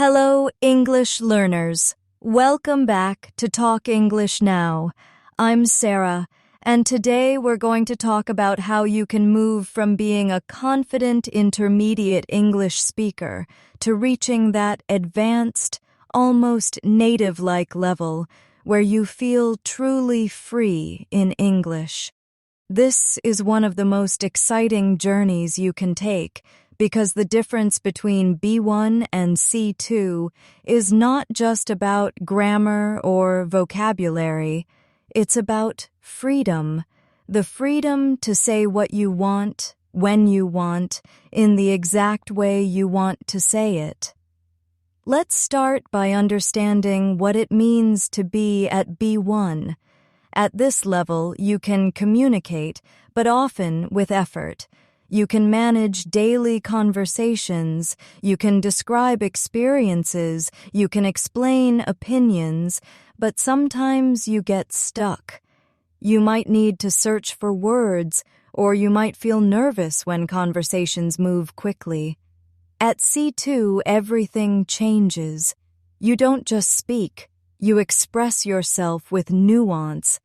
Hello, English learners. Welcome back to Talk English Now. I'm Sarah, and today we're going to talk about how you can move from being a confident intermediate English speaker to reaching that advanced, almost native-like level where you feel truly free in English. This is one of the most exciting journeys you can take, because the difference between B1 and C2 is not just about grammar or vocabulary, it's about freedom. The freedom to say what you want, when you want, in the exact way you want to say it. Let's start by understanding what it means to be at B1. At this level, you can communicate, but often with effort. You can manage daily conversations, you can describe experiences, you can explain opinions, but sometimes you get stuck. You might need to search for words, or you might feel nervous when conversations move quickly. At C2, everything changes. You don't just speak, you express yourself with nuance.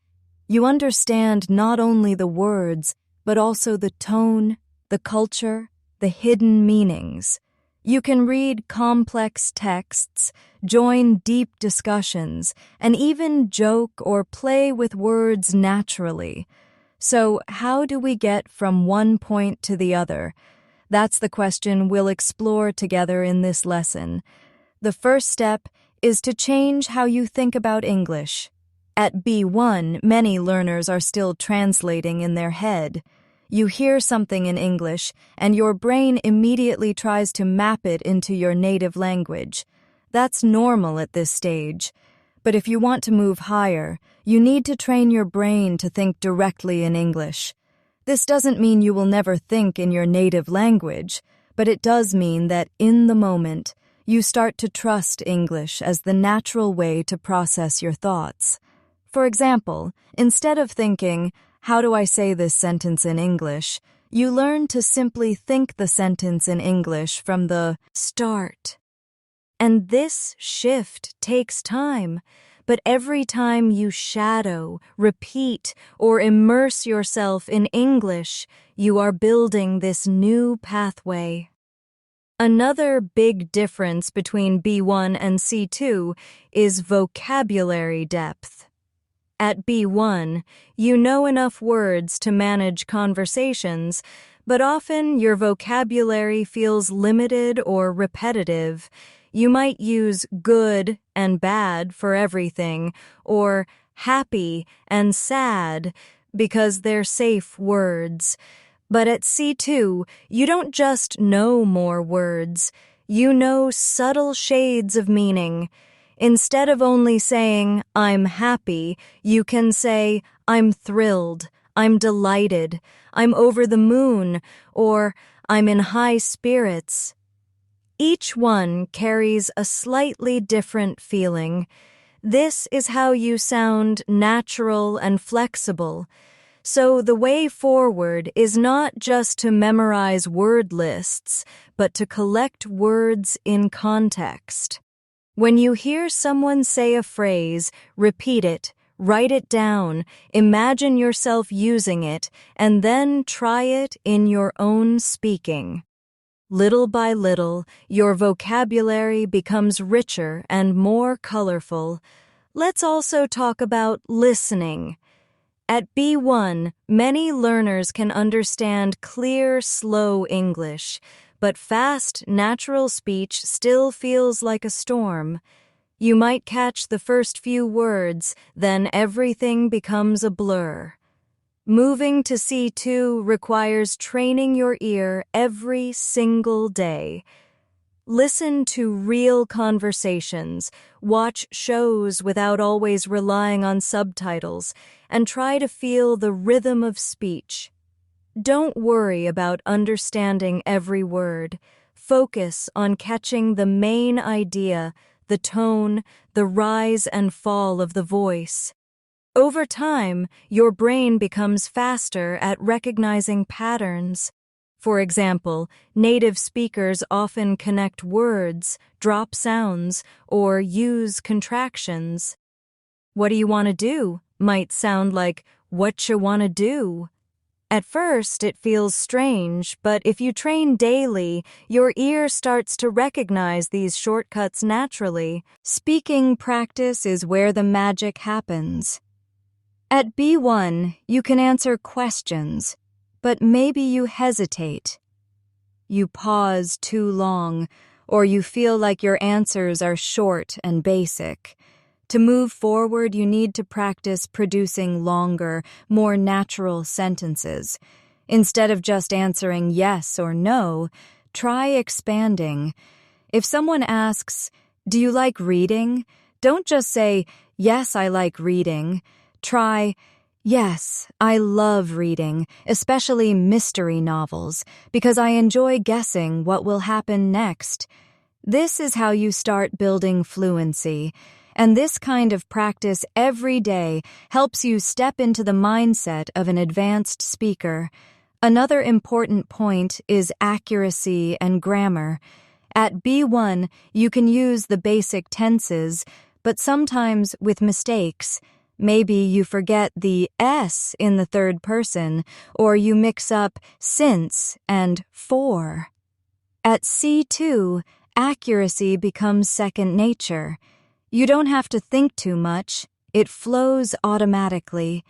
You understand not only the words, but also the tone, the culture, the hidden meanings. You can read complex texts, join deep discussions, and even joke or play with words naturally. So, how do we get from one point to the other? That's the question we'll explore together in this lesson. The first step is to change how you think about English. At B1, many learners are still translating in their head. You hear something in English, and your brain immediately tries to map it into your native language. That's normal at this stage. But if you want to move higher, you need to train your brain to think directly in English. This doesn't mean you will never think in your native language, but it does mean that in the moment, you start to trust English as the natural way to process your thoughts. For example, instead of thinking, "How do I say this sentence in English?" you learn to simply think the sentence in English from the start. And this shift takes time, but every time you shadow, repeat, or immerse yourself in English, you are building this new pathway. Another big difference between B1 and C2 is vocabulary depth. At B1, you know enough words to manage conversations, but often your vocabulary feels limited or repetitive. You might use good and bad for everything, or happy and sad, because they're safe words. But at C2, you don't just know more words, you know subtle shades of meaning. Instead of only saying, "I'm happy," you can say, "I'm thrilled," "I'm delighted," "I'm over the moon," or "I'm in high spirits." Each one carries a slightly different feeling. This is how you sound natural and flexible. So the way forward is not just to memorize word lists, but to collect words in context. When you hear someone say a phrase, repeat it, write it down, imagine yourself using it, and then try it in your own speaking. Little by little, your vocabulary becomes richer and more colorful. Let's also talk about listening. At B1, many learners can understand clear, slow English, but fast, natural speech still feels like a storm. You might catch the first few words, then everything becomes a blur. Moving to C2 requires training your ear every single day. Listen to real conversations, watch shows without always relying on subtitles, and try to feel the rhythm of speech. Don't worry about understanding every word. Focus on catching the main idea, the tone, the rise and fall of the voice. Over time, your brain becomes faster at recognizing patterns. For example, native speakers often connect words, drop sounds, or use contractions. What do you want to do? Might sound like, what you want to do? At first, it feels strange, but if you train daily, your ear starts to recognize these shortcuts naturally. Speaking practice is where the magic happens. At B1, you can answer questions, but maybe you hesitate. You pause too long, or you feel like your answers are short and basic. To move forward, you need to practice producing longer, more natural sentences. Instead of just answering yes or no, try expanding. If someone asks, "Do you like reading?" don't just say, "Yes, I like reading." Try, "Yes, I love reading, especially mystery novels, because I enjoy guessing what will happen next." This is how you start building fluency. And this kind of practice every day helps you step into the mindset of an advanced speaker. Another important point is accuracy and grammar. At B1, you can use the basic tenses, but sometimes with mistakes. Maybe you forget the S in the third person, or you mix up since and for. At C2, accuracy becomes second nature. You don't have to think too much. It flows automatically.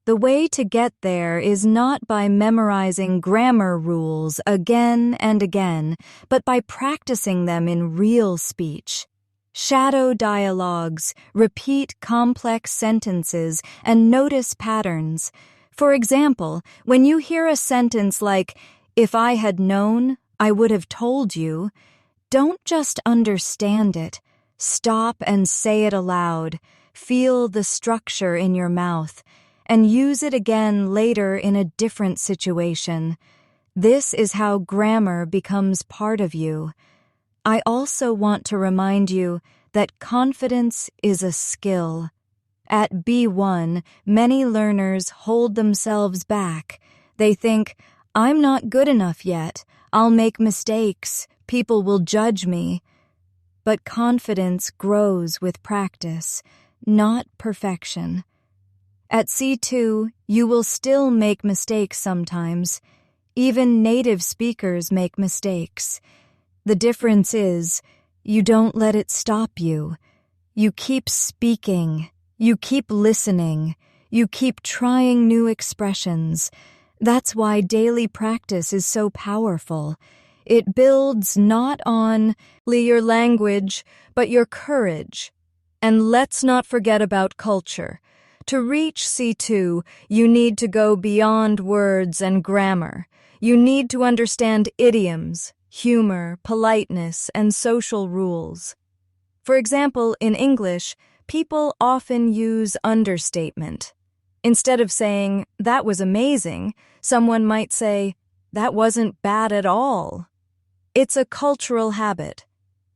The way to get there is not by memorizing grammar rules again and again, but by practicing them in real speech. Shadow dialogues, repeat complex sentences, and notice patterns. For example, when you hear a sentence like, "If I had known, I would have told you," don't just understand it. Stop and say it aloud. Feel the structure in your mouth, and use it again later in a different situation. This is how grammar becomes part of you. I also want to remind you that confidence is a skill. At B1, many learners hold themselves back. They think, "I'm not good enough yet. I'll make mistakes. People will judge me." But confidence grows with practice, not perfection. At C2, you will still make mistakes sometimes. Even native speakers make mistakes. The difference is, you don't let it stop you. You keep speaking. You keep listening. You keep trying new expressions. That's why daily practice is so powerful. It builds not on your language, but your courage. And let's not forget about culture. To reach C2, you need to go beyond words and grammar. You need to understand idioms, humor, politeness, and social rules. For example, in English, people often use understatement. Instead of saying, "That was amazing," someone might say, "That wasn't bad at all." It's a cultural habit.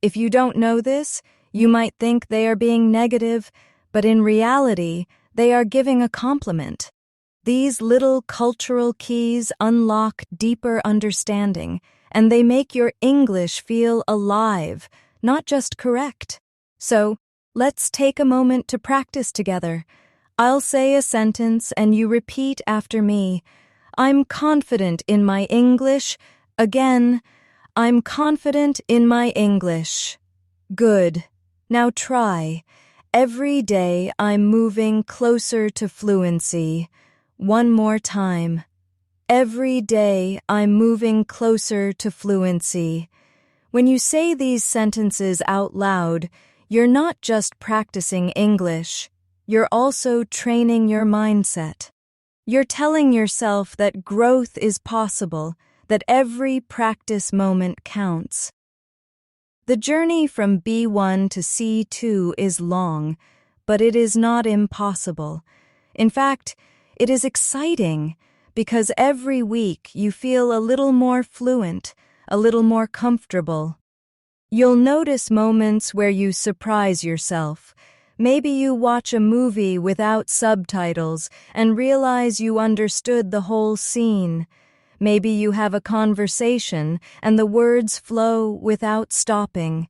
If you don't know this, you might think they are being negative, but in reality, they are giving a compliment. These little cultural keys unlock deeper understanding, and they make your English feel alive, not just correct. So, let's take a moment to practice together. I'll say a sentence and you repeat after me. "I'm confident in my English." Again, "I'm confident in my English." Good. Now try. "Every day I'm moving closer to fluency." One more time. "Every day I'm moving closer to fluency." When you say these sentences out loud, you're not just practicing English. You're also training your mindset. You're telling yourself that growth is possible, that every practice moment counts. The journey from B1 to C2 is long, but it is not impossible. In fact, it is exciting because every week you feel a little more fluent, a little more comfortable. You'll notice moments where you surprise yourself. Maybe you watch a movie without subtitles and realize you understood the whole scene. Maybe you have a conversation and the words flow without stopping.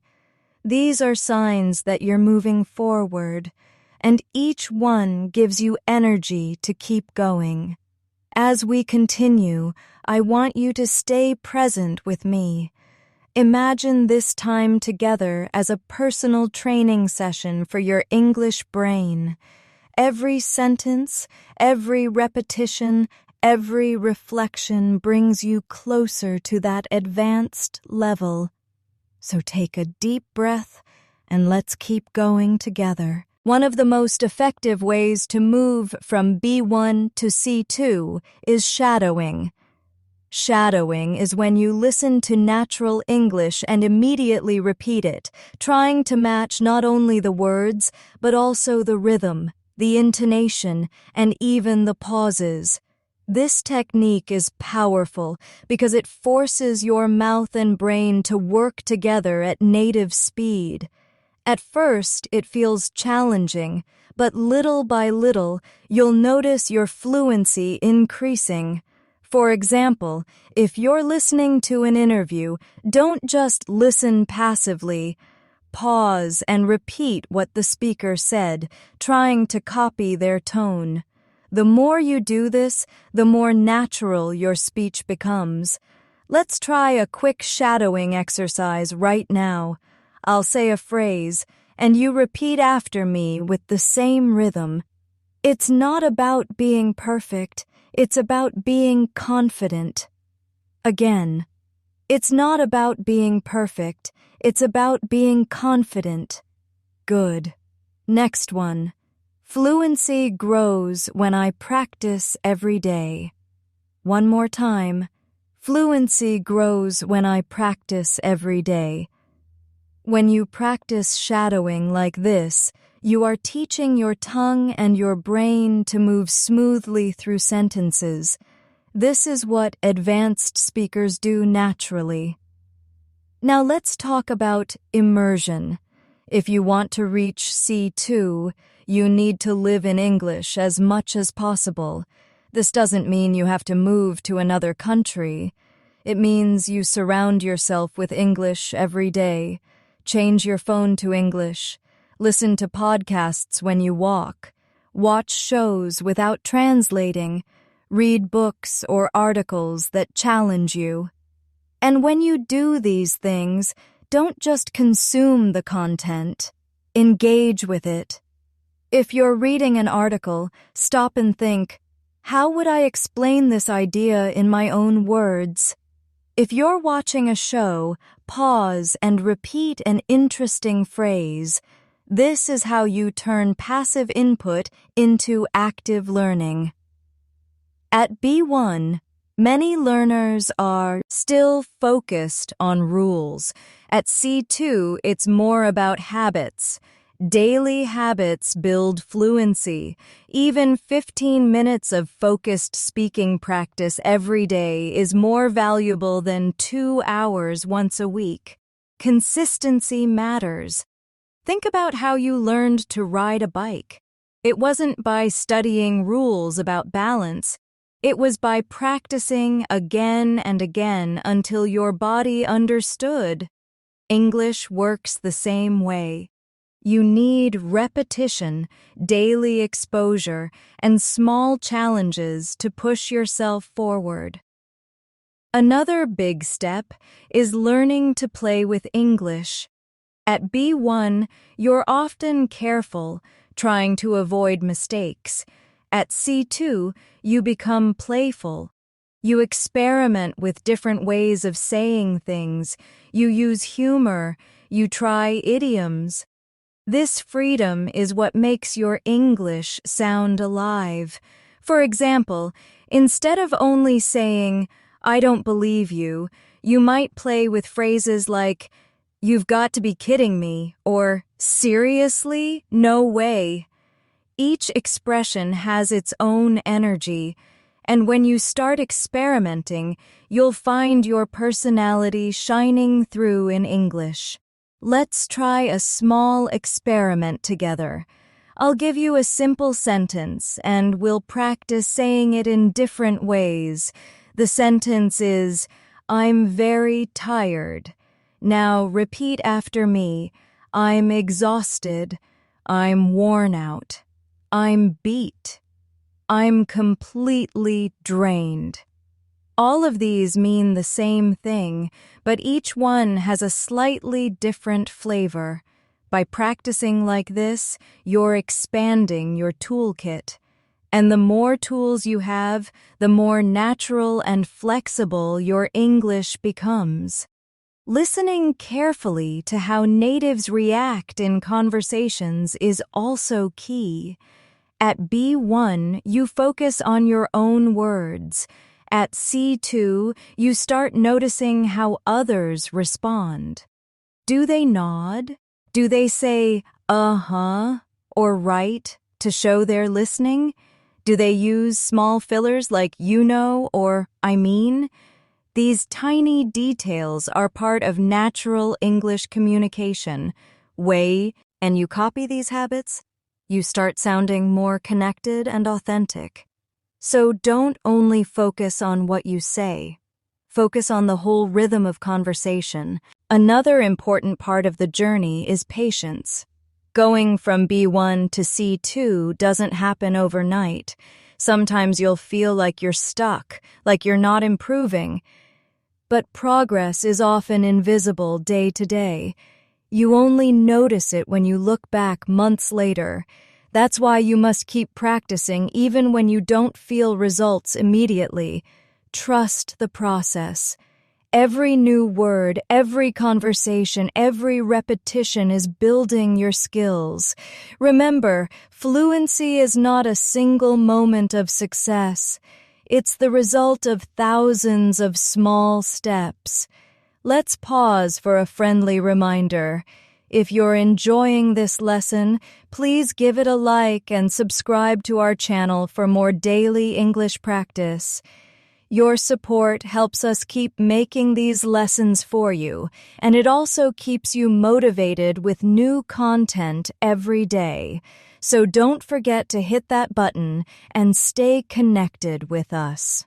These are signs that you're moving forward, and each one gives you energy to keep going. As we continue, I want you to stay present with me. Imagine this time together as a personal training session for your English brain. Every sentence, every repetition, every reflection brings you closer to that advanced level. So take a deep breath and let's keep going together. One of the most effective ways to move from B1 to C2 is shadowing. Shadowing is when you listen to natural English and immediately repeat it, trying to match not only the words, but also the rhythm, the intonation, and even the pauses. This technique is powerful because it forces your mouth and brain to work together at native speed. At first, it feels challenging, but little by little, you'll notice your fluency increasing. For example, if you're listening to an interview, don't just listen passively. Pause and repeat what the speaker said, trying to copy their tone. The more you do this, the more natural your speech becomes. Let's try a quick shadowing exercise right now. I'll say a phrase, and you repeat after me with the same rhythm. It's not about being perfect, it's about being confident. Again, it's not about being perfect, it's about being confident. Good. Next one. Fluency grows when I practice every day. One more time. Fluency grows when I practice every day. When you practice shadowing like this, you are teaching your tongue and your brain to move smoothly through sentences. This is what advanced speakers do naturally. Now let's talk about immersion. If you want to reach C2, you need to live in English as much as possible. This doesn't mean you have to move to another country. It means you surround yourself with English every day. Change your phone to English. Listen to podcasts when you walk. Watch shows without translating. Read books or articles that challenge you. And when you do these things, don't just consume the content. Engage with it. If you're reading an article, stop and think, how would I explain this idea in my own words? If you're watching a show, pause and repeat an interesting phrase. This is how you turn passive input into active learning. At B1, many learners are still focused on rules. At C2, it's more about habits. Daily habits build fluency. Even 15 minutes of focused speaking practice every day is more valuable than 2 hours once a week. Consistency matters. Think about how you learned to ride a bike. It wasn't by studying rules about balance. It was by practicing again and again until your body understood. English works the same way. You need repetition, daily exposure, and small challenges to push yourself forward. Another big step is learning to play with English. At B1, you're often careful, trying to avoid mistakes. At C2, you become playful. You experiment with different ways of saying things. You use humor. You try idioms. This freedom is what makes your English sound alive. For example, instead of only saying, "I don't believe you," you might play with phrases like, "You've got to be kidding me," or "Seriously? No way." Each expression has its own energy, and when you start experimenting, you'll find your personality shining through in English. Let's try a small experiment together. I'll give you a simple sentence, and we'll practice saying it in different ways. The sentence is, I'm very tired. Now repeat after me. I'm exhausted. I'm worn out. I'm beat. I'm completely drained. All of these mean the same thing, but each one has a slightly different flavor. By practicing like this, you're expanding your toolkit. And the more tools you have, the more natural and flexible your English becomes. Listening carefully to how natives react in conversations is also key. At B1, you focus on your own words. At C2, you start noticing how others respond. Do they nod? Do they say, uh-huh, or right to show they're listening? Do they use small fillers like you know or I mean? These tiny details are part of natural English communication. And you copy these habits, you start sounding more connected and authentic. So don't only focus on what you say. Focus on the whole rhythm of conversation. Another important part of the journey is patience. Going from B1 to C2 doesn't happen overnight. Sometimes you'll feel like you're stuck, like you're not improving. But progress is often invisible day to day. You only notice it when you look back months later. That's why you must keep practicing even when you don't feel results immediately. Trust the process. Every new word, every conversation, every repetition is building your skills. Remember, fluency is not a single moment of success. It's the result of thousands of small steps. Let's pause for a friendly reminder. If you're enjoying this lesson, please give it a like and subscribe to our channel for more daily English practice. Your support helps us keep making these lessons for you, and it also keeps you motivated with new content every day. So don't forget to hit that button and stay connected with us.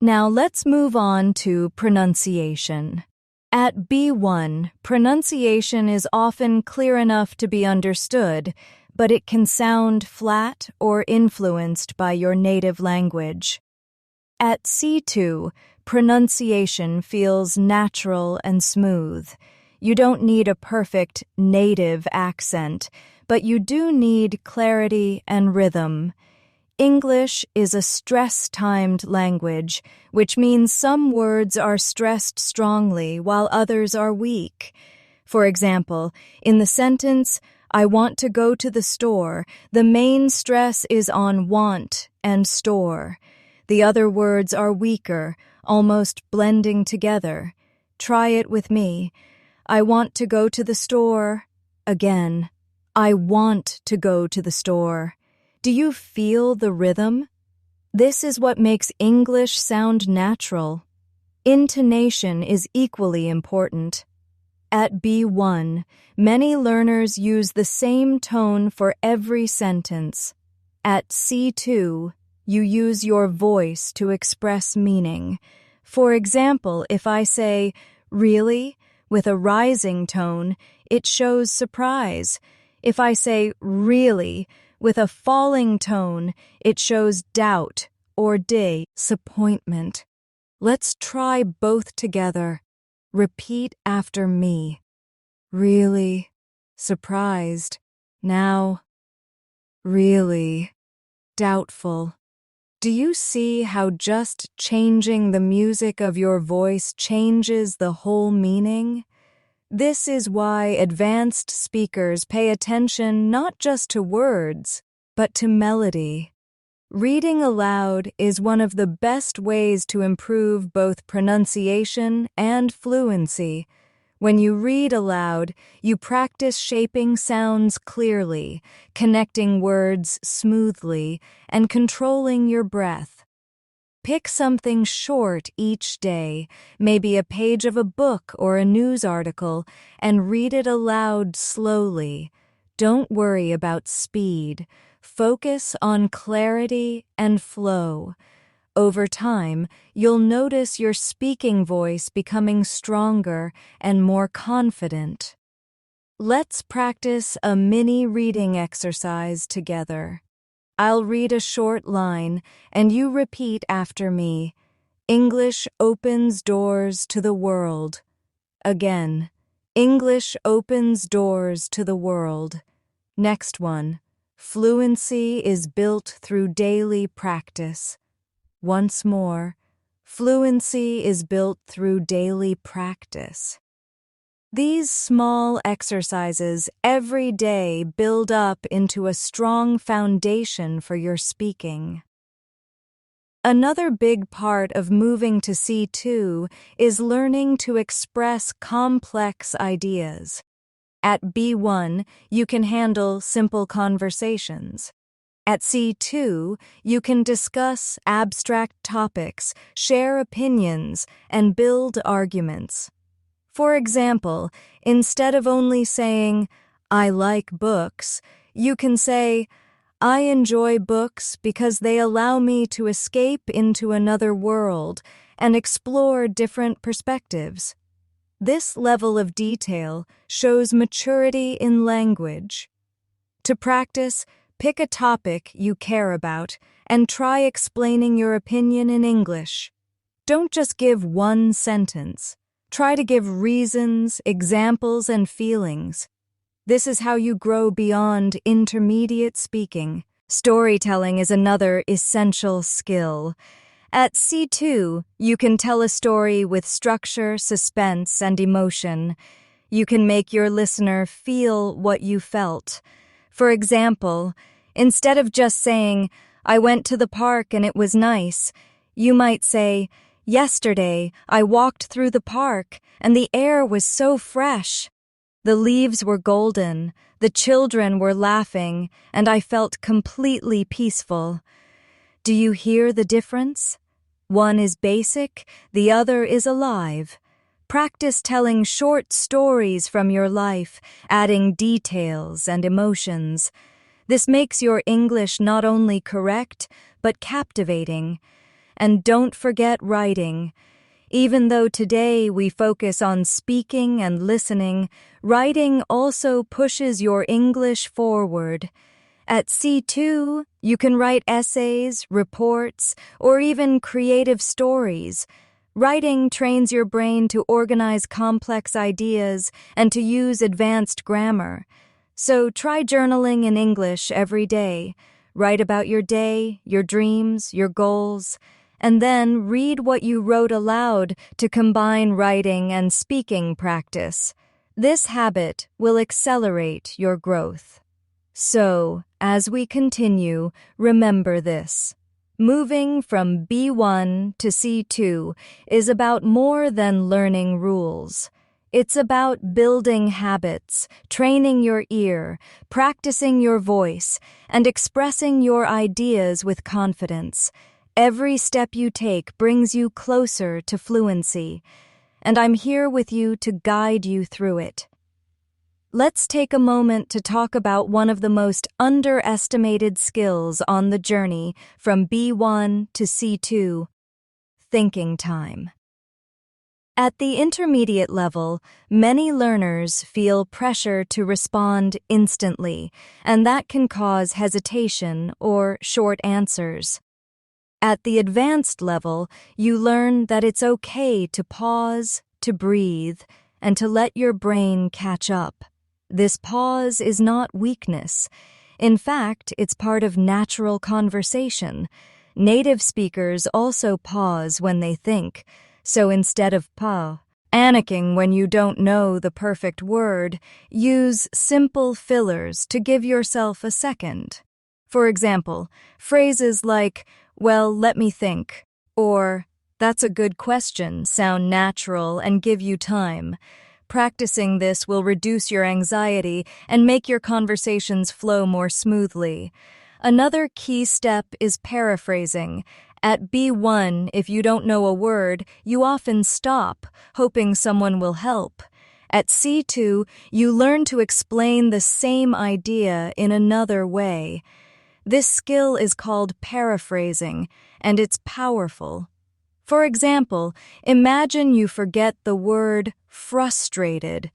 Now let's move on to pronunciation. At B1, pronunciation is often clear enough to be understood, but it can sound flat or influenced by your native language. At C2, pronunciation feels natural and smooth. You don't need a perfect native accent, but you do need clarity and rhythm. English is a stress-timed language, which means some words are stressed strongly while others are weak. For example, in the sentence, I want to go to the store, the main stress is on want and store. The other words are weaker, almost blending together. Try it with me. I want to go to the store. Again, I want to go to the store. Do you feel the rhythm? This is what makes English sound natural. Intonation is equally important. At B1, many learners use the same tone for every sentence. At C2, you use your voice to express meaning. For example, if I say, really, with a rising tone, it shows surprise. If I say, really, with a falling tone, it shows doubt or disappointment. Let's try both together. Repeat after me. Really, surprised. Now, really, doubtful. Do you see how just changing the music of your voice changes the whole meaning? This is why advanced speakers pay attention not just to words, but to melody. Reading aloud is one of the best ways to improve both pronunciation and fluency. When you read aloud, you practice shaping sounds clearly, connecting words smoothly, and controlling your breath. Pick something short each day, maybe a page of a book or a news article, and read it aloud slowly. Don't worry about speed. Focus on clarity and flow. Over time, you'll notice your speaking voice becoming stronger and more confident. Let's practice a mini reading exercise together. I'll read a short line, and you repeat after me. English opens doors to the world. Again. English opens doors to the world. Next one. Fluency is built through daily practice. Once more. Fluency is built through daily practice. These small exercises every day build up into a strong foundation for your speaking. Another big part of moving to C2 is learning to express complex ideas. At B1, you can handle simple conversations. At C2, you can discuss abstract topics, share opinions, and build arguments. For example, instead of only saying, "I like books," you can say, "I enjoy books because they allow me to escape into another world and explore different perspectives." This level of detail shows maturity in language. To practice, pick a topic you care about and try explaining your opinion in English. Don't just give one sentence. Try to give reasons, examples, and feelings. This is how you grow beyond intermediate speaking. Storytelling is another essential skill. At C2, you can tell a story with structure, suspense, and emotion. You can make your listener feel what you felt. For example, instead of just saying, "I went to the park and it was nice," you might say, "Yesterday, I walked through the park and the air was so fresh. The leaves were golden, the children were laughing, and I felt completely peaceful." Do you hear the difference? One is basic, the other is alive. Practice telling short stories from your life, adding details and emotions. This makes your English not only correct, but captivating. And don't forget writing. Even though today we focus on speaking and listening, writing also pushes your English forward. At C2, you can write essays, reports, or even creative stories. Writing trains your brain to organize complex ideas and to use advanced grammar. So try journaling in English every day. Write about your day, your dreams, your goals, and then read what you wrote aloud to combine writing and speaking practice. This habit will accelerate your growth. So, as we continue, remember this. Moving from B1 to C2 is about more than learning rules. It's about building habits, training your ear, practicing your voice, and expressing your ideas with confidence. Every step you take brings you closer to fluency, and I'm here with you to guide you through it. Let's take a moment to talk about one of the most underestimated skills on the journey from B1 to C2, thinking time. At the intermediate level, many learners feel pressure to respond instantly, and that can cause hesitation or short answers. At the advanced level, you learn that it's okay to pause, to breathe, and to let your brain catch up. This pause is not weakness. In fact, it's part of natural conversation. Native speakers also pause when they think, so instead of panicking when you don't know the perfect word, use simple fillers to give yourself a second. For example, phrases like, "Well, let me think," or "That's a good question," sound natural and give you time. Practicing this will reduce your anxiety and make your conversations flow more smoothly. Another key step is paraphrasing. At B1, if you don't know a word, you often stop, hoping someone will help. At C2, you learn to explain the same idea in another way. This skill is called paraphrasing, and it's powerful. For example, imagine you forget the word frustrated.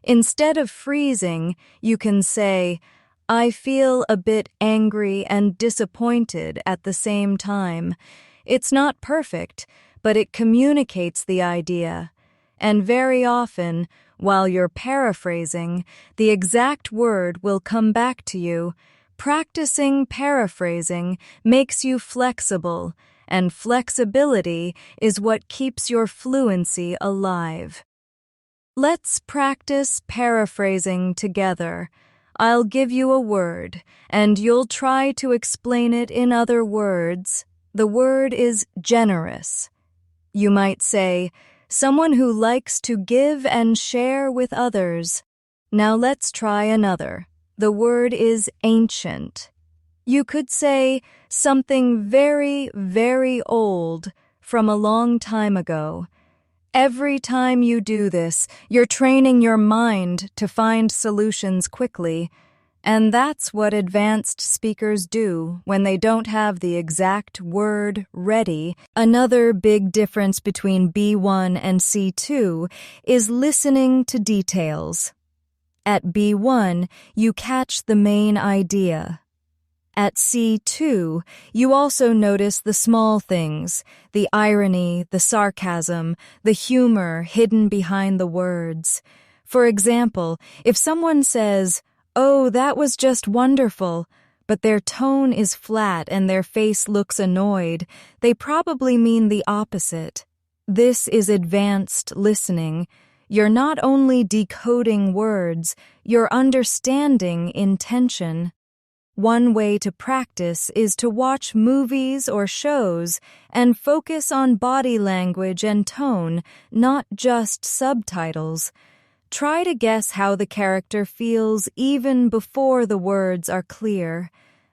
Instead of freezing, you can say, I feel a bit angry and disappointed at the same time. It's not perfect, but it communicates the idea. And very often, while you're paraphrasing, the exact word will come back to you. Practicing paraphrasing makes you flexible, and flexibility is what keeps your fluency alive. Let's practice paraphrasing together. I'll give you a word, and you'll try to explain it in other words. The word is generous. You might say, someone who likes to give and share with others. Now let's try another. The word is ancient. You could say something very, very old from a long time ago. Every time you do this, you're training your mind to find solutions quickly, and that's what advanced speakers do when they don't have the exact word ready. Another big difference between B1 and C2 is listening to details. At B1, you catch the main idea. At C2, you also notice the small things, the irony, the sarcasm, the humor hidden behind the words. For example, if someone says, "Oh, that was just wonderful," but their tone is flat and their face looks annoyed, they probably mean the opposite. This is advanced listening. You're not only decoding words, you're understanding intention. One way to practice is to watch movies or shows and focus on body language and tone, not just subtitles. Try to guess how the character feels even before the words are clear.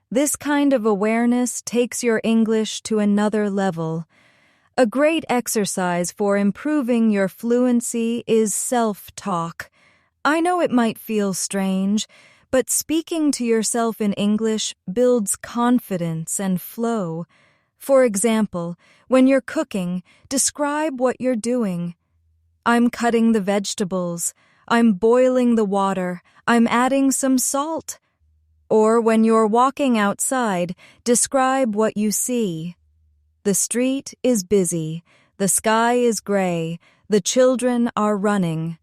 This kind of awareness takes your English to another level. A great exercise for improving your fluency is self-talk. I know it might feel strange, but speaking to yourself in English builds confidence and flow. For example, when you're cooking, describe what you're doing. I'm cutting the vegetables. I'm boiling the water. I'm adding some salt. Or when you're walking outside, describe what you see. The street is busy. The sky is gray. The children are running.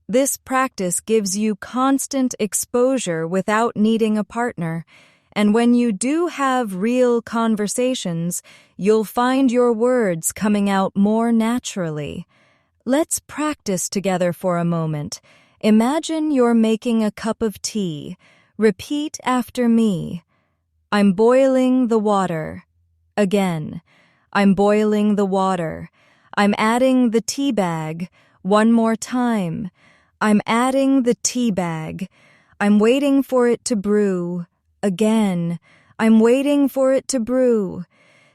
This practice gives you constant exposure without needing a partner, and when you do have real conversations, you'll find your words coming out more naturally. Let's practice together for a moment. Imagine you're making a cup of tea. Repeat after me. I'm boiling the water. Again. I'm boiling the water. I'm adding the tea bag. One more time. I'm adding the tea bag. I'm waiting for it to brew. Again. I'm waiting for it to brew.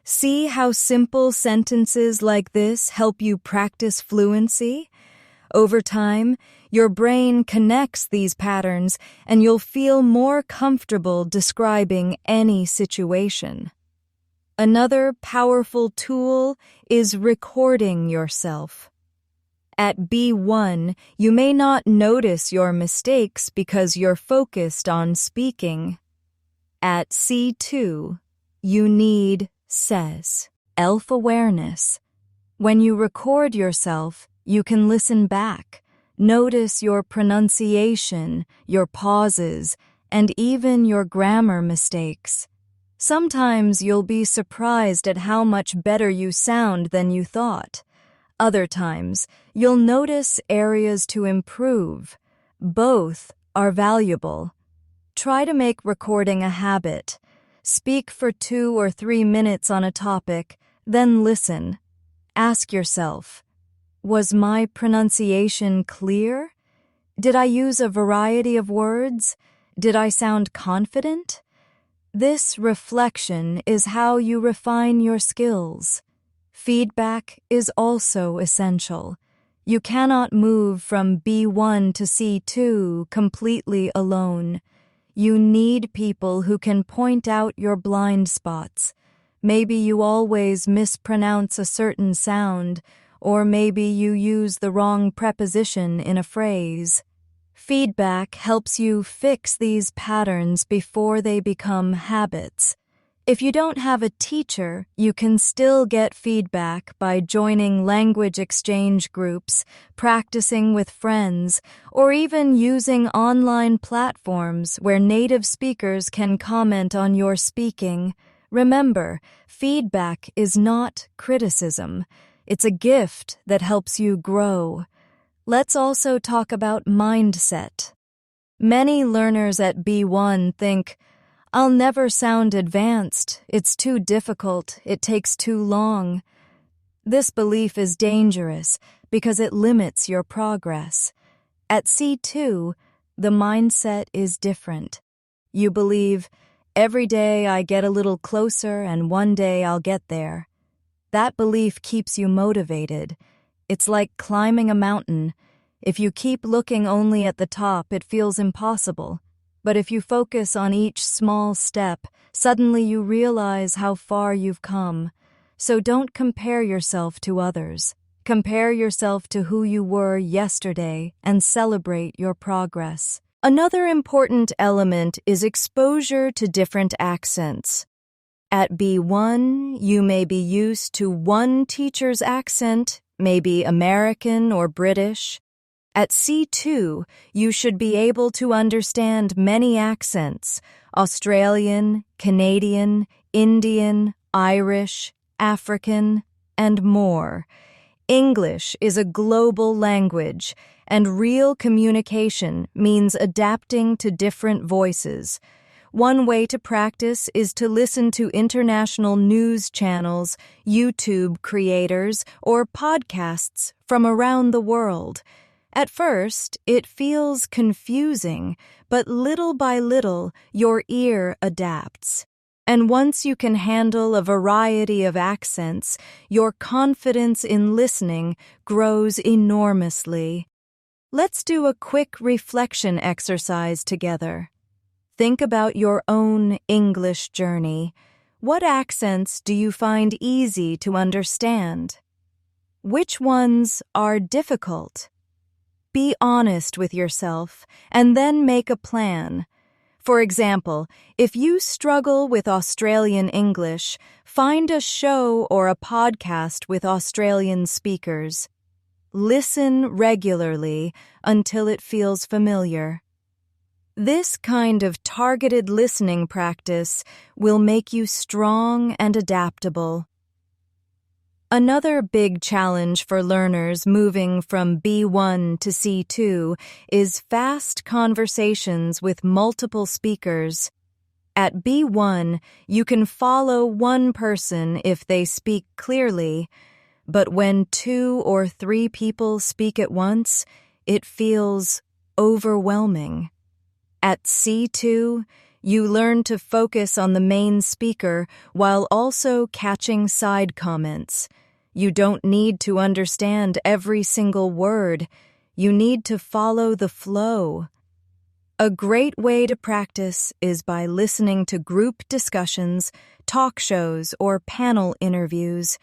See how simple sentences like this help you practice fluency? Over time, your brain connects these patterns and you'll feel more comfortable describing any situation. Another powerful tool is recording yourself. At B1, you may not notice your mistakes because you're focused on speaking. At C2, you need self-awareness. When you record yourself, you can listen back, notice your pronunciation, your pauses, and even your grammar mistakes. Sometimes you'll be surprised at how much better you sound than you thought. Other times, you'll notice areas to improve. Both are valuable. Try to make recording a habit. Speak for 2 or 3 minutes on a topic, then listen. Ask yourself, was my pronunciation clear? Did I use a variety of words? Did I sound confident? This reflection is how you refine your skills. Feedback is also essential. You cannot move from B1 to C2 completely alone. You need people who can point out your blind spots. Maybe you always mispronounce a certain sound, or maybe you use the wrong preposition in a phrase. Feedback helps you fix these patterns before they become habits. If you don't have a teacher, you can still get feedback by joining language exchange groups, practicing with friends, or even using online platforms where native speakers can comment on your speaking. Remember, feedback is not criticism. It's a gift that helps you grow. Let's also talk about mindset. Many learners at B1 think, "I'll never sound advanced. It's too difficult. It takes too long." This belief is dangerous because it limits your progress. At C2, the mindset is different. You believe, "Every day I get a little closer and one day I'll get there." That belief keeps you motivated. It's like climbing a mountain. If you keep looking only at the top, it feels impossible. But if you focus on each small step, suddenly you realize how far you've come. So don't compare yourself to others. Compare yourself to who you were yesterday and celebrate your progress. Another important element is exposure to different accents. At B1, you may be used to one teacher's accent, maybe American or British. At C2, you should be able to understand many accents: Australian, Canadian, Indian, Irish, African, and more. English is a global language, and real communication means adapting to different voices. One way to practice is to listen to international news channels, YouTube creators, or podcasts from around the world. At first, it feels confusing, but little by little, your ear adapts. And once you can handle a variety of accents, your confidence in listening grows enormously. Let's do a quick reflection exercise together. Think about your own English journey. What accents do you find easy to understand? Which ones are difficult? Be honest with yourself and then make a plan. For example, if you struggle with Australian English, find a show or a podcast with Australian speakers. Listen regularly until it feels familiar. This kind of targeted listening practice will make you strong and adaptable. Another big challenge for learners moving from B1 to C2 is fast conversations with multiple speakers. At B1, you can follow one person if they speak clearly, but when 2 or 3 people speak at once, it feels overwhelming. At C2, you learn to focus on the main speaker while also catching side comments. You don't need to understand every single word. You need to follow the flow. A great way to practice is by listening to group discussions, talk shows, or panel interviews.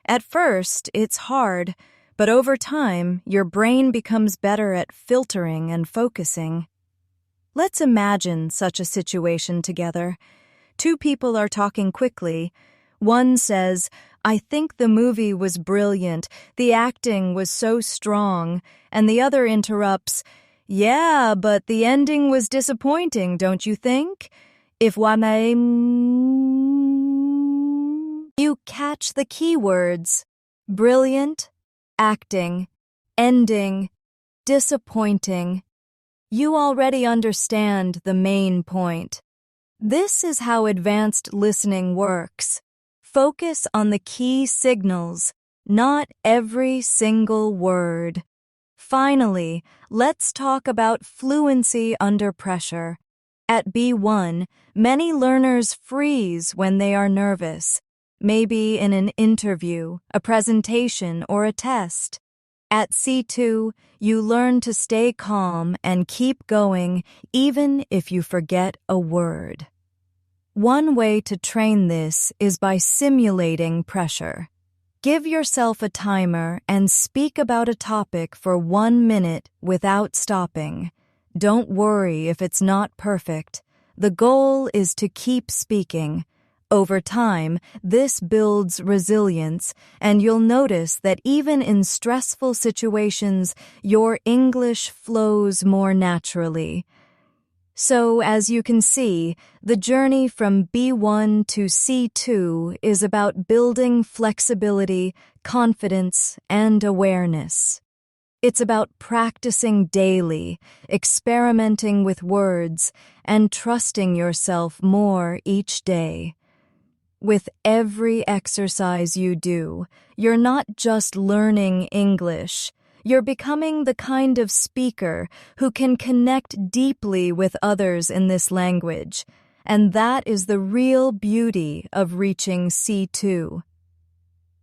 At first, it's hard, but over time, your brain becomes better at filtering and focusing. Let's imagine such a situation together. 2 people are talking quickly. One says, "I think the movie was brilliant. The acting was so strong." And the other interrupts, "Yeah, but the ending was disappointing, don't you think?" If you catch the key words: brilliant, acting, ending, disappointing. You already understand the main point. This is how advanced listening works. Focus on the key signals, not every single word. Finally, let's talk about fluency under pressure. At B1, many learners freeze when they are nervous, maybe in an interview, a presentation, or a test. At C2, you learn to stay calm and keep going even if you forget a word. One way to train this is by simulating pressure. Give yourself a timer and speak about a topic for 1 minute without stopping. Don't worry if it's not perfect. The goal is to keep speaking. Over time, this builds resilience, and you'll notice that even in stressful situations, your English flows more naturally. So, as you can see, the journey from B1 to C2 is about building flexibility, confidence, and awareness. It's about practicing daily, experimenting with words, and trusting yourself more each day. With every exercise you do, you're not just learning English. You're becoming the kind of speaker who can connect deeply with others in this language, and that is the real beauty of reaching C2.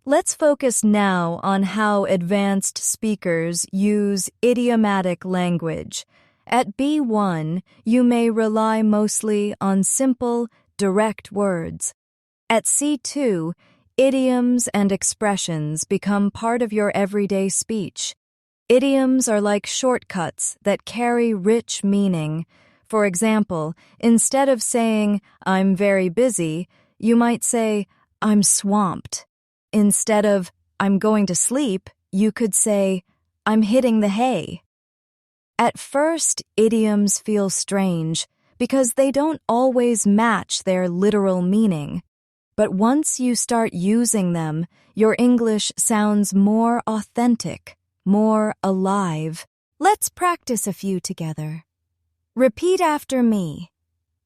Let's focus now on how advanced speakers use idiomatic language. At B1, you may rely mostly on simple, direct words. At C2, idioms and expressions become part of your everyday speech. Idioms are like shortcuts that carry rich meaning. For example, instead of saying, "I'm very busy," you might say, "I'm swamped." Instead of, "I'm going to sleep," you could say, "I'm hitting the hay." At first, idioms feel strange because they don't always match their literal meaning. But once you start using them, your English sounds more authentic, more alive. Let's practice a few together. Repeat after me.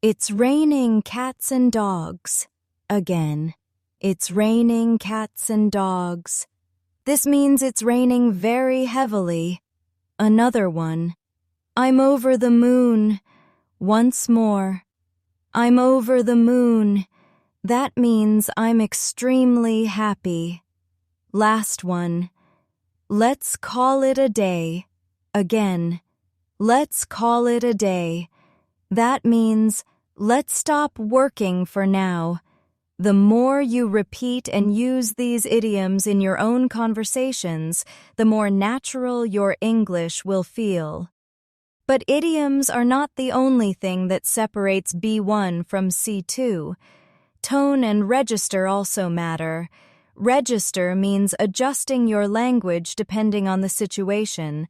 It's raining cats and dogs. Again. It's raining cats and dogs. This means it's raining very heavily. Another one. I'm over the moon. Once more. I'm over the moon. That means I'm extremely happy. Last one. Let's call it a day. Again. Let's call it a day. That means let's stop working for now. The more you repeat and use these idioms in your own conversations, the more natural your English will feel. But idioms are not the only thing that separates B1 from C2. Tone and register also matter. Register means adjusting your language depending on the situation.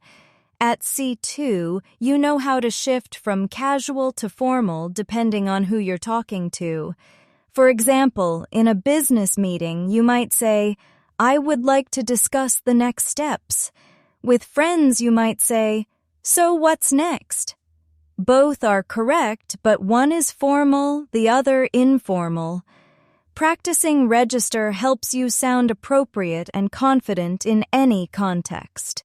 At C2, you know how to shift from casual to formal depending on who you're talking to. For example, in a business meeting, you might say, "I would like to discuss the next steps." With friends, you might say, "So what's next?" Both are correct, but one is formal, the other informal. Practicing register helps you sound appropriate and confident in any context.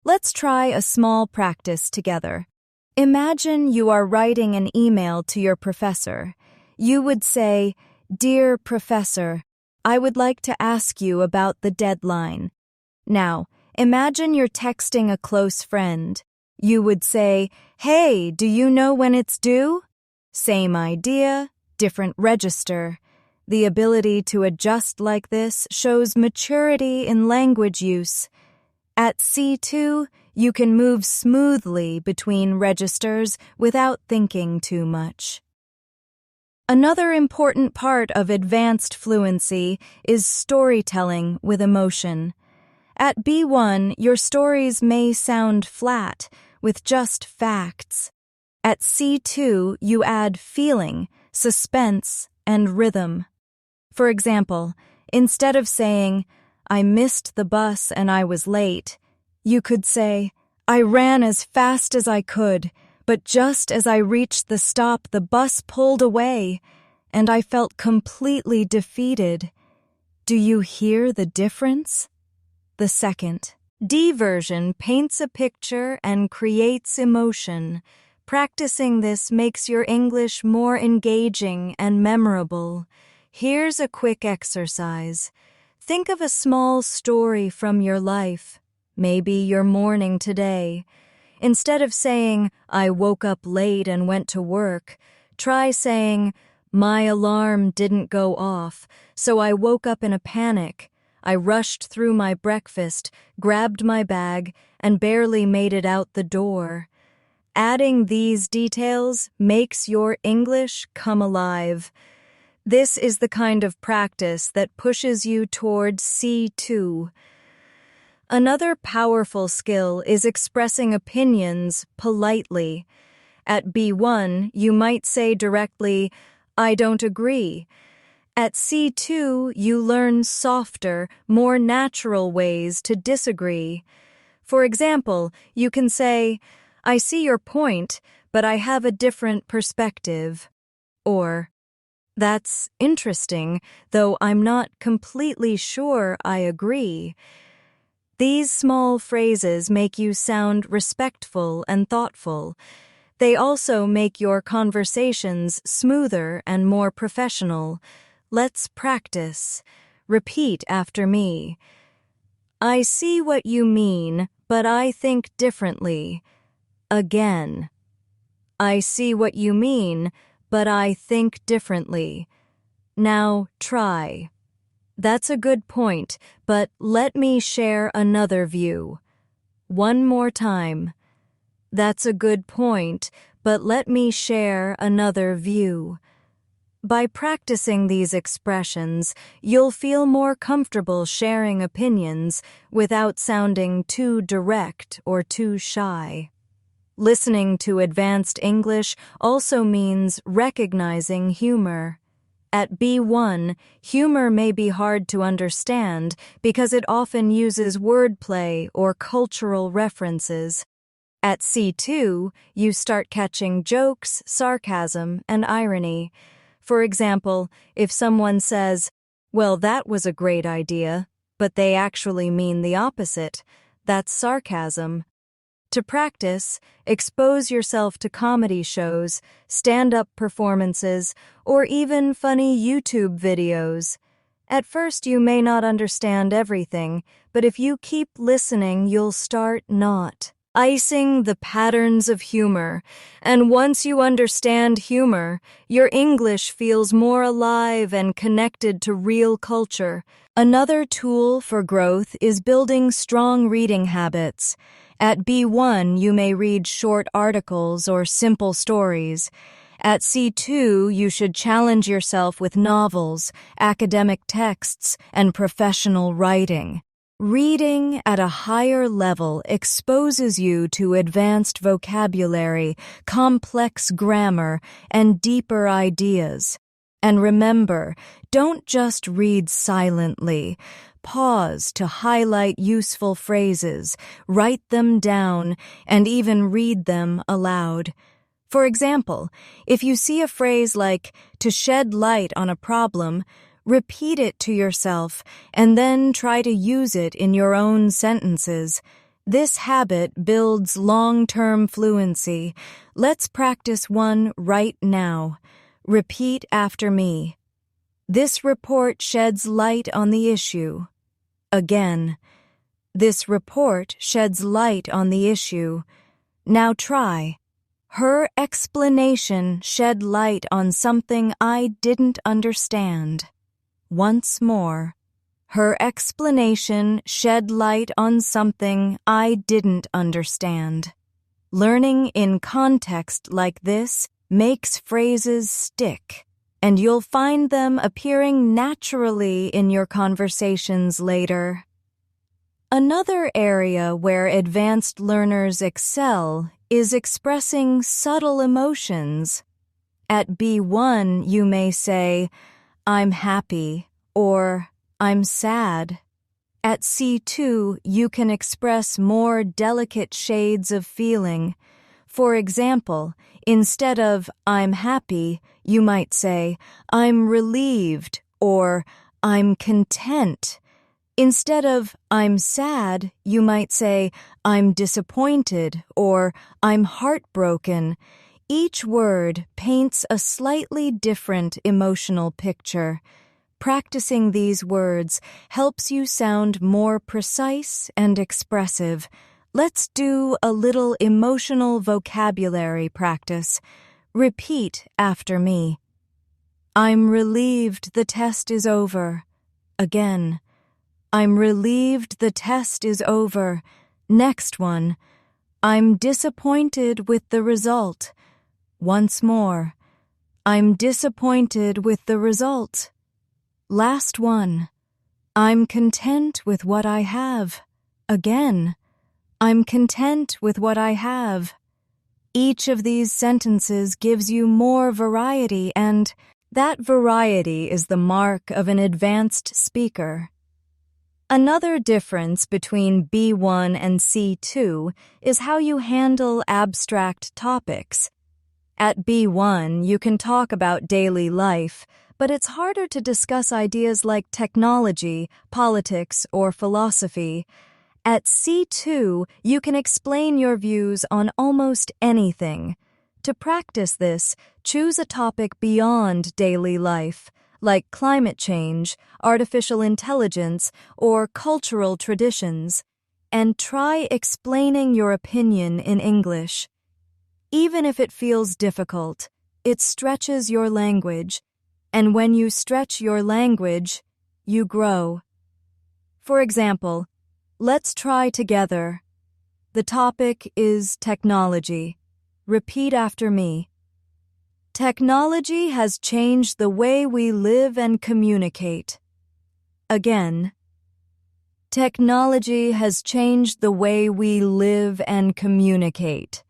Let's try a small practice together. Imagine you are writing an email to your professor. You would say, "Dear Professor, I would like to ask you about the deadline." Now, imagine you're texting a close friend. You would say, "Hey, do you know when it's due?" Same idea, different register. The ability to adjust like this shows maturity in language use. At C2, you can move smoothly between registers without thinking too much. Another important part of advanced fluency is storytelling with emotion. At B1, your stories may sound flat, with just facts. At C2, you add feeling, suspense, and rhythm. For example, instead of saying, "I missed the bus and I was late," you could say, "I ran as fast as I could, but just as I reached the stop, the bus pulled away, and I felt completely defeated." Do you hear the difference? The second D version paints a picture and creates emotion. Practicing this makes your English more engaging and memorable. Here's a quick exercise. Think of a small story from your life. maybe your morning today. Instead of saying, I woke up late and went to work, try saying, my alarm didn't go off, so I woke up in a panic. I rushed through my breakfast, grabbed my bag, and barely made it out the door. Adding these details makes your English come alive. This is the kind of practice that pushes you toward C2. Another powerful skill is expressing opinions politely. At B1, you might say directly, I don't agree. At C2, you learn softer, more natural ways to disagree. For example, you can say, I see your point, but I have a different perspective. Or, that's interesting, though I'm not completely sure I agree. These small phrases make you sound respectful and thoughtful. They also make your conversations smoother and more professional. Let's practice. Repeat after me. I see what you mean, but I think differently. Again. I see what you mean, but I think differently. Now try. That's a good point, but let me share another view. One more time. That's a good point, but let me share another view. By practicing these expressions, you'll feel more comfortable sharing opinions without sounding too direct or too shy. Listening to advanced English also means recognizing humor. At B1, humor may be hard to understand because it often uses wordplay or cultural references. At C2, you start catching jokes, sarcasm, and irony. For example, if someone says, well, that was a great idea, but they actually mean the opposite, that's sarcasm. To practice, expose yourself to comedy shows, stand-up performances, or even funny YouTube videos. At first, you may not understand everything, but if you keep listening, you'll start icing the patterns of humor, and once you understand humor, your English feels more alive and connected to real culture. Another tool for growth is building strong reading habits. At B1, you may read short articles or simple stories. At C2, you should challenge yourself with novels, academic texts, and professional writing. Reading at a higher level exposes you to advanced vocabulary, complex grammar, and deeper ideas. And remember, don't just read silently. Pause to highlight useful phrases, write them down, and even read them aloud. For example, if you see a phrase like, to shed light on a problem, repeat it to yourself and then try to use it in your own sentences. This habit builds long-term fluency. Let's practice one right now. Repeat after me. This report sheds light on the issue. Again. This report sheds light on the issue. Now try. Her explanation shed light on something I didn't understand. Once more. Her explanation shed light on something I didn't understand. Learning in context like this makes phrases stick, and you'll find them appearing naturally in your conversations later. Another area where advanced learners excel is expressing subtle emotions. At B1, you may say, I'm happy, or I'm sad. At C2, you can express more delicate shades of feeling. For example, instead of I'm happy, you might say I'm relieved or I'm content. Instead of I'm sad, you might say I'm disappointed or I'm heartbroken. Each word paints a slightly different emotional picture. Practicing these words helps you sound more precise and expressive. Let's do a little emotional vocabulary practice. Repeat after me. I'm relieved the test is over. Again. I'm relieved the test is over. Next one. I'm disappointed with the result. Once more. I'm disappointed with the result. Last one. I'm content with what I have. Again. I'm content with what I have. Each of these sentences gives you more variety, and that variety is the mark of an advanced speaker. Another difference between B1 and C2 is how you handle abstract topics. At B1, you can talk about daily life, but it's harder to discuss ideas like technology, politics, or philosophy. At C2, you can explain your views on almost anything. To practice this, choose a topic beyond daily life, like climate change, artificial intelligence, or cultural traditions, and try explaining your opinion in English. Even if it feels difficult, it stretches your language, and when you stretch your language, you grow. For example, let's try together. The topic is technology. Repeat after me. Technology has changed the way we live and communicate. Again. Technology has changed the way we live and communicate.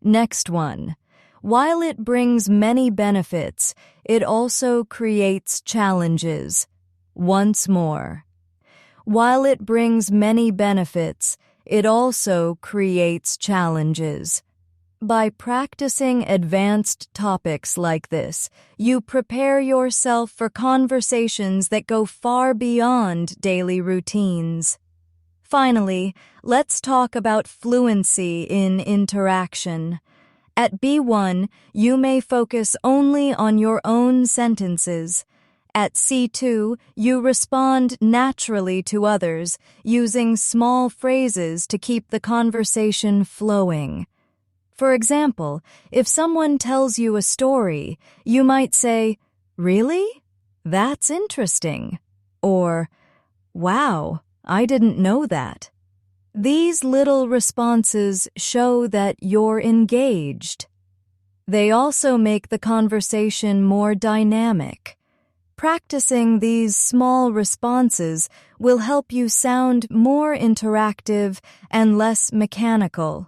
Next one. While it brings many benefits, it also creates challenges. Once more. While it brings many benefits, it also creates challenges. By practicing advanced topics like this, you prepare yourself for conversations that go far beyond daily routines. Finally, let's talk about fluency in interaction. At B1, you may focus only on your own sentences. At C2, you respond naturally to others, using small phrases to keep the conversation flowing. For example, if someone tells you a story, you might say, "Really? That's interesting." Or, "Wow, I didn't know that." These little responses show that you're engaged. They also make the conversation more dynamic. Practicing these small responses will help you sound more interactive and less mechanical.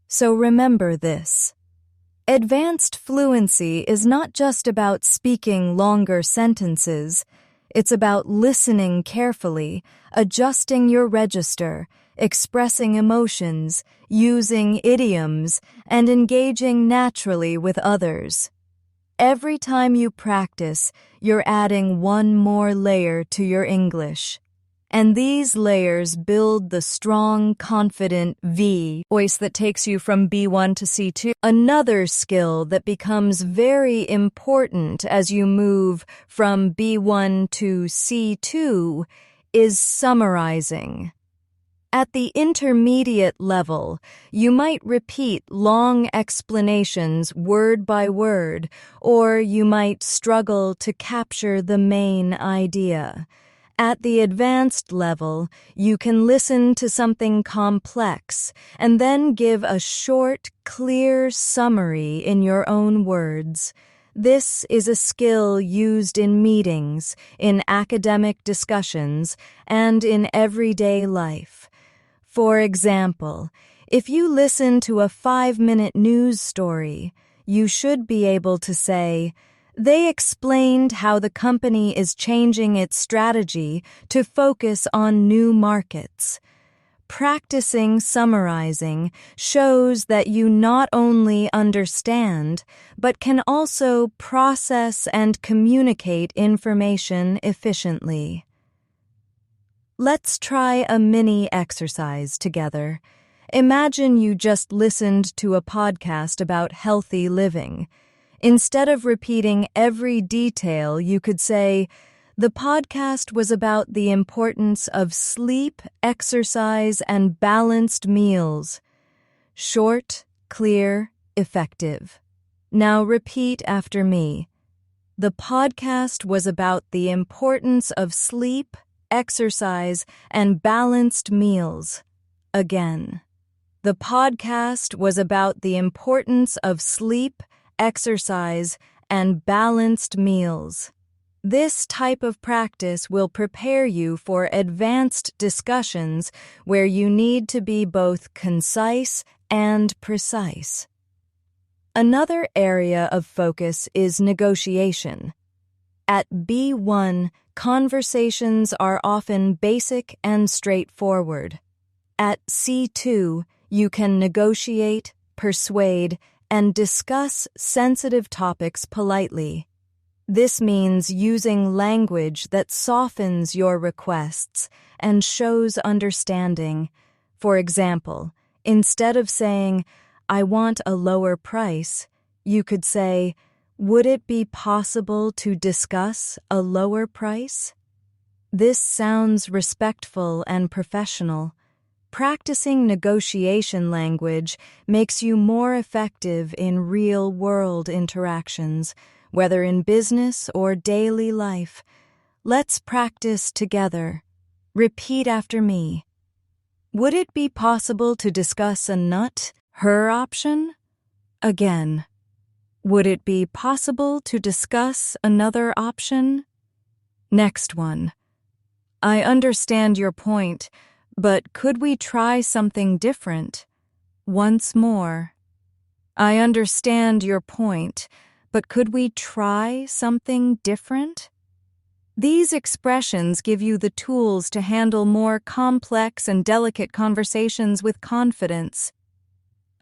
So remember this. Advanced fluency is not just about speaking longer sentences. It's about listening carefully, adjusting your register, expressing emotions, using idioms, and engaging naturally with others. Every time you practice, you're adding one more layer to your English. And these layers build the strong, confident voice that takes you from B1 to C2. Another skill that becomes very important as you move from B1 to C2 is summarizing. At the intermediate level, you might repeat long explanations word by word, or you might struggle to capture the main idea. At the advanced level, you can listen to something complex and then give a short, clear summary in your own words. This is a skill used in meetings, in academic discussions, and in everyday life. For example, if you listen to a 5-minute news story, you should be able to say, "They explained how the company is changing its strategy to focus on new markets." Practicing summarizing shows that you not only understand, but can also process and communicate information efficiently. Let's try a mini exercise together. Imagine you just listened to a podcast about healthy living. Instead of repeating every detail, you could say, The podcast was about the importance of sleep, exercise, and balanced meals. Short, clear, effective. Now repeat after me. The podcast was about the importance of sleep, exercise, and balanced meals. Again. The podcast was about the importance of sleep, exercise, and balanced meals. This type of practice will prepare you for advanced discussions where you need to be both concise and precise. Another area of focus is negotiation. At B1, conversations are often basic and straightforward. At C2, you can negotiate, persuade, and discuss sensitive topics politely. This means using language that softens your requests and shows understanding. For example, instead of saying, "I want a lower price," you could say, "Would it be possible to discuss a lower price?" This sounds respectful and professional. Practicing negotiation language makes you more effective in real-world interactions, whether in business or daily life. Let's practice together. Repeat after me. Would it be possible to discuss a nut, her option? Again. Would it be possible to discuss another option? Next one. I understand your point, but could we try something different? Once more. I understand your point, but could we try something different? These expressions give you the tools to handle more complex and delicate conversations with confidence.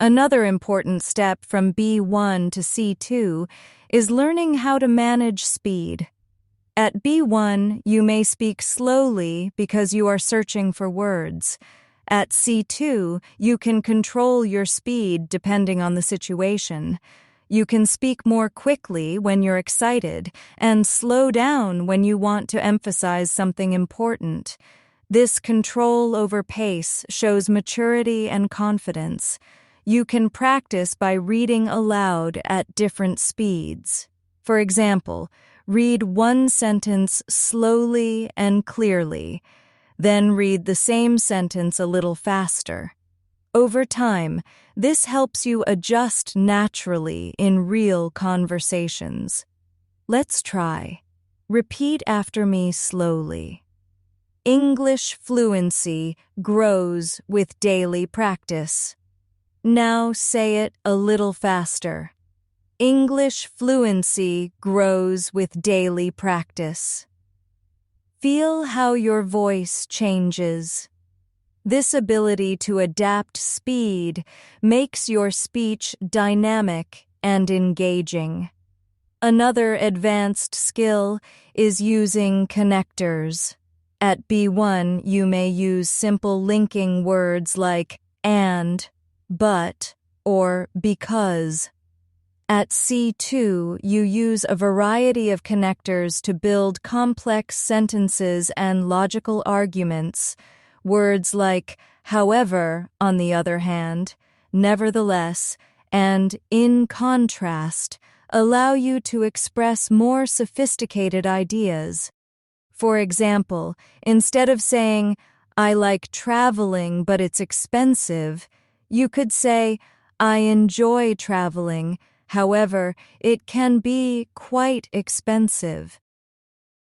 Another important step from B1 to C2 is learning how to manage speed. At B1, you may speak slowly because you are searching for words. At C2, you can control your speed depending on the situation. You can speak more quickly when you're excited and slow down when you want to emphasize something important. This control over pace shows maturity and confidence. You can practice by reading aloud at different speeds. For example, read one sentence slowly and clearly, then read the same sentence a little faster. Over time, this helps you adjust naturally in real conversations. Let's try. Repeat after me slowly. English fluency grows with daily practice. Now say it a little faster. English fluency grows with daily practice. Feel how your voice changes. This ability to adapt speed makes your speech dynamic and engaging. Another advanced skill is using connectors. At B1, you may use simple linking words like and, but, or because. At C2, you use a variety of connectors to build complex sentences and logical arguments. Words like however, on the other hand, nevertheless, and in contrast allow you to express more sophisticated ideas. For example, instead of saying, "I like traveling, but it's expensive," you could say, "I enjoy traveling, however, it can be quite expensive."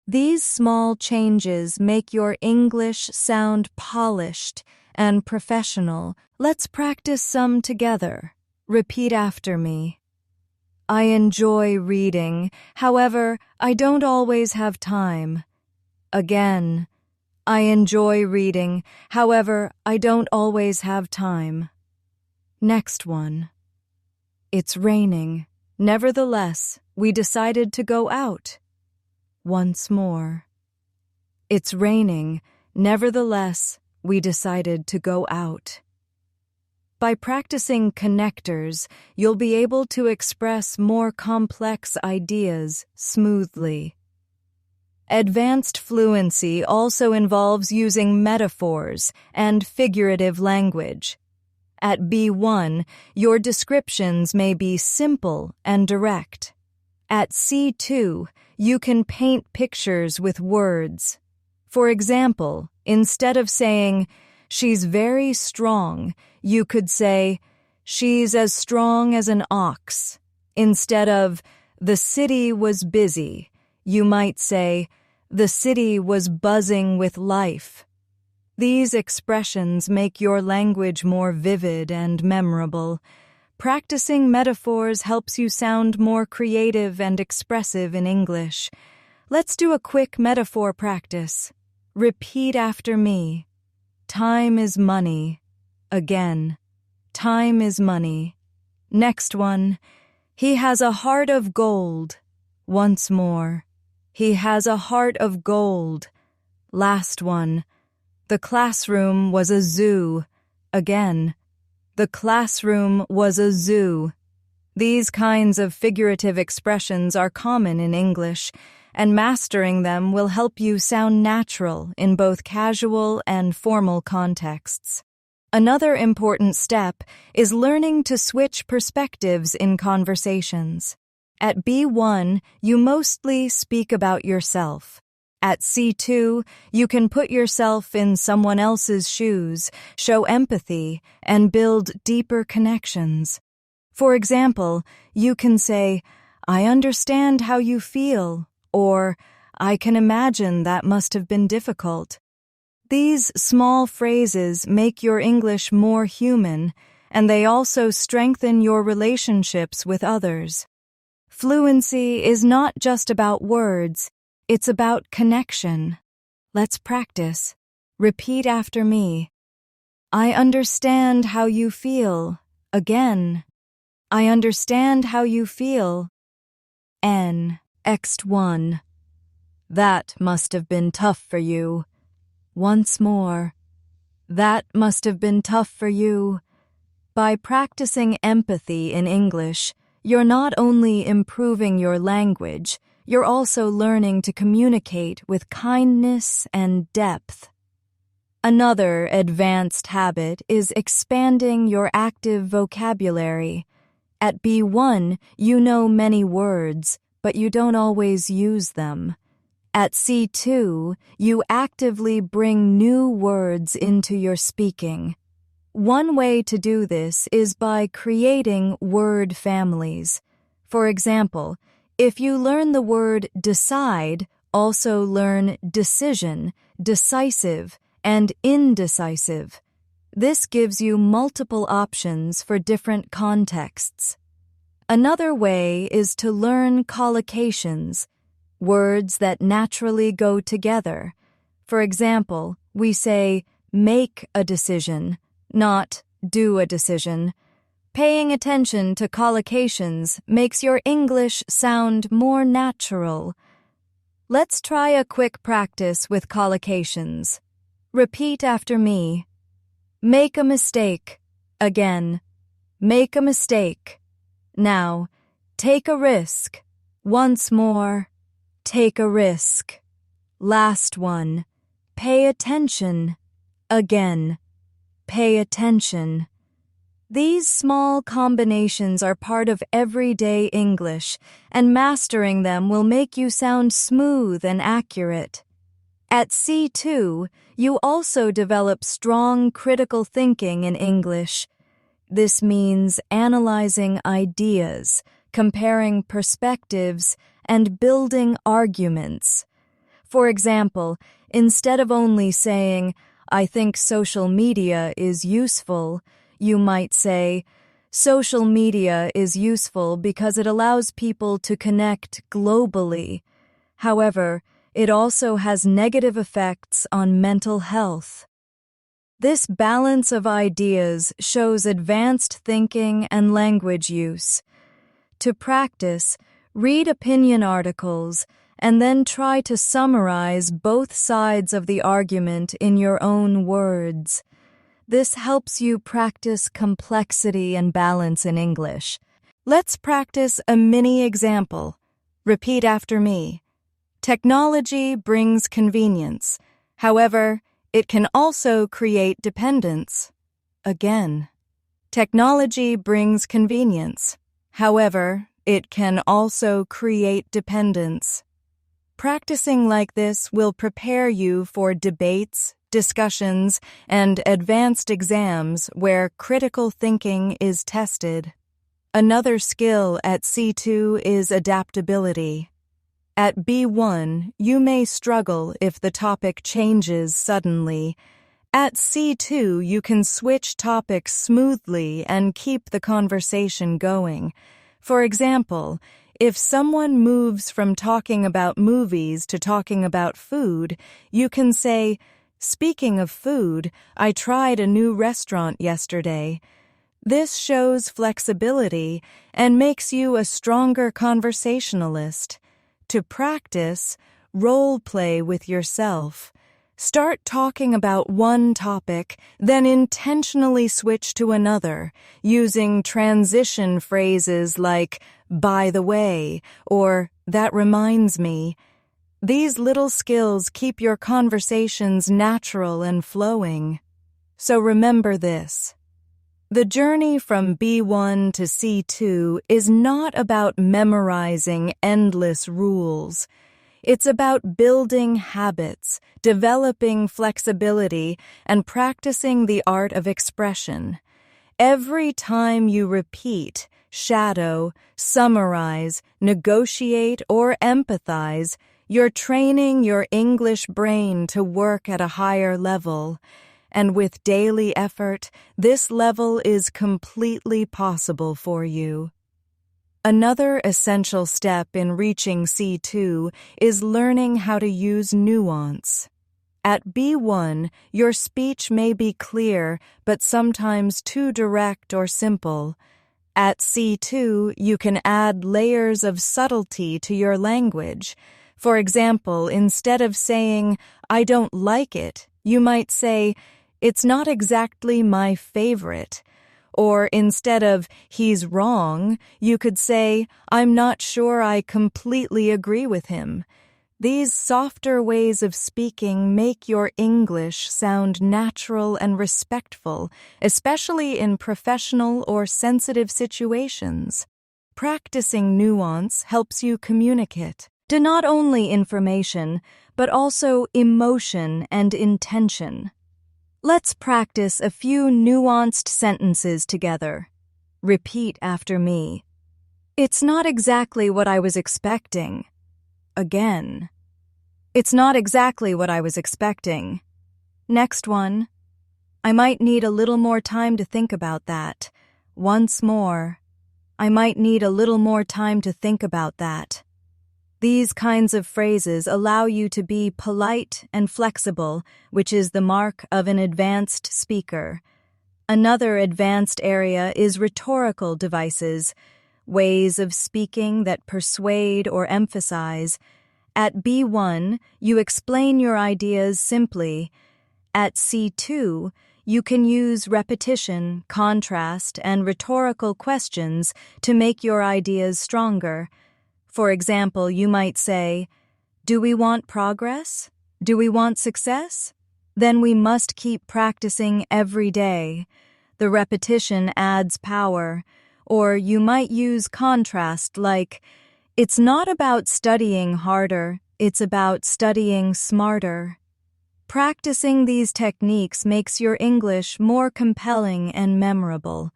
These small changes make your English sound polished and professional. Let's practice some together. Repeat after me. I enjoy reading, however, I don't always have time. Again. I enjoy reading, however, I don't always have time. Next one. It's raining. Nevertheless, we decided to go out. Once more. It's raining. Nevertheless, we decided to go out. By practicing connectors, you'll be able to express more complex ideas smoothly. Advanced fluency also involves using metaphors and figurative language. At B1, your descriptions may be simple and direct. At C2, you can paint pictures with words. For example, instead of saying, "She's very strong," you could say, "She's as strong as an ox." Instead of, "The city was busy," you might say, "The city was buzzing with life." These expressions make your language more vivid and memorable. Practicing metaphors helps you sound more creative and expressive in English. Let's do a quick metaphor practice. Repeat after me. Time is money. Again. Time is money. Next one. He has a heart of gold. Once more. He has a heart of gold. Last one. The classroom was a zoo. Again. The classroom was a zoo. These kinds of figurative expressions are common in English, and mastering them will help you sound natural in both casual and formal contexts. Another important step is learning to switch perspectives in conversations. At B1, you mostly speak about yourself. At C2, you can put yourself in someone else's shoes, show empathy, and build deeper connections. For example, you can say, "I understand how you feel," or "I can imagine that must have been difficult." These small phrases make your English more human, and they also strengthen your relationships with others. Fluency is not just about words. It's about connection. Let's practice. Repeat after me. I understand how you feel. Again. I understand how you feel. Next one. That must have been tough for you. Once more. That must have been tough for you. By practicing empathy in English, you're not only improving your language, you're also learning to communicate with kindness and depth. Another advanced habit is expanding your active vocabulary. At B1, you know many words, but you don't always use them. At C2, you actively bring new words into your speaking. One way to do this is by creating word families. For example, if you learn the word decide, also learn decision, decisive, and indecisive. This gives you multiple options for different contexts. Another way is to learn collocations, words that naturally go together. For example, we say, make a decision, not do a decision. Paying attention to collocations makes your English sound more natural. Let's try a quick practice with collocations. Repeat after me. Make a mistake. Again. Make a mistake. Now, take a risk. Once more. Take a risk. Last one. Pay attention. Again. Pay attention. These small combinations are part of everyday English, and mastering them will make you sound smooth and accurate. At C2, you also develop strong critical thinking in English. This means analyzing ideas, comparing perspectives, and building arguments. For example, instead of only saying, "I think social media is useful," you might say, "Social media is useful because it allows people to connect globally. However, it also has negative effects on mental health." This balance of ideas shows advanced thinking and language use. To practice, read opinion articles and then try to summarize both sides of the argument in your own words. This helps you practice complexity and balance in English. Let's practice a mini example. Repeat after me. Technology brings convenience. However, it can also create dependence. Again, technology brings convenience. However, it can also create dependence. Practicing like this will prepare you for debates, discussions, and advanced exams where critical thinking is tested. Another skill at C2 is adaptability. At B1, you may struggle if the topic changes suddenly. At C2, you can switch topics smoothly and keep the conversation going. For example, if someone moves from talking about movies to talking about food, you can say, "Speaking of food, I tried a new restaurant yesterday." This shows flexibility and makes you a stronger conversationalist. To practice, role play with yourself. Start talking about one topic, then intentionally switch to another, using transition phrases like, "by the way," or "that reminds me." These little skills keep your conversations natural and flowing. So remember this. The journey from B1 to C2 is not about memorizing endless rules. It's about building habits, developing flexibility, and practicing the art of expression. Every time you repeat, shadow, summarize, negotiate, or empathize, you're training your English brain to work at a higher level. And with daily effort, this level is completely possible for you. Another essential step in reaching C2 is learning how to use nuance. At B1, your speech may be clear, but sometimes too direct or simple. At C2, you can add layers of subtlety to your language. For example, instead of saying, "I don't like it," you might say, "It's not exactly my favorite." Or instead of, "He's wrong," you could say, "I'm not sure I completely agree with him." These softer ways of speaking make your English sound natural and respectful, especially in professional or sensitive situations. Practicing nuance helps you communicate to not only information, but also emotion and intention. Let's practice a few nuanced sentences together. Repeat after me. "It's not exactly what I was expecting." Again. "It's not exactly what I was expecting." Next one. "I might need a little more time to think about that." Once more. "I might need a little more time to think about that." These kinds of phrases allow you to be polite and flexible, which is the mark of an advanced speaker. Another advanced area is rhetorical devices, ways of speaking that persuade or emphasize. At B1, you explain your ideas simply. At C2, you can use repetition, contrast, and rhetorical questions to make your ideas stronger. For example, you might say, "Do we want progress? Do we want success? Then we must keep practicing every day." The repetition adds power. Or you might use contrast like, "It's not about studying harder, it's about studying smarter." Practicing these techniques makes your English more compelling and memorable.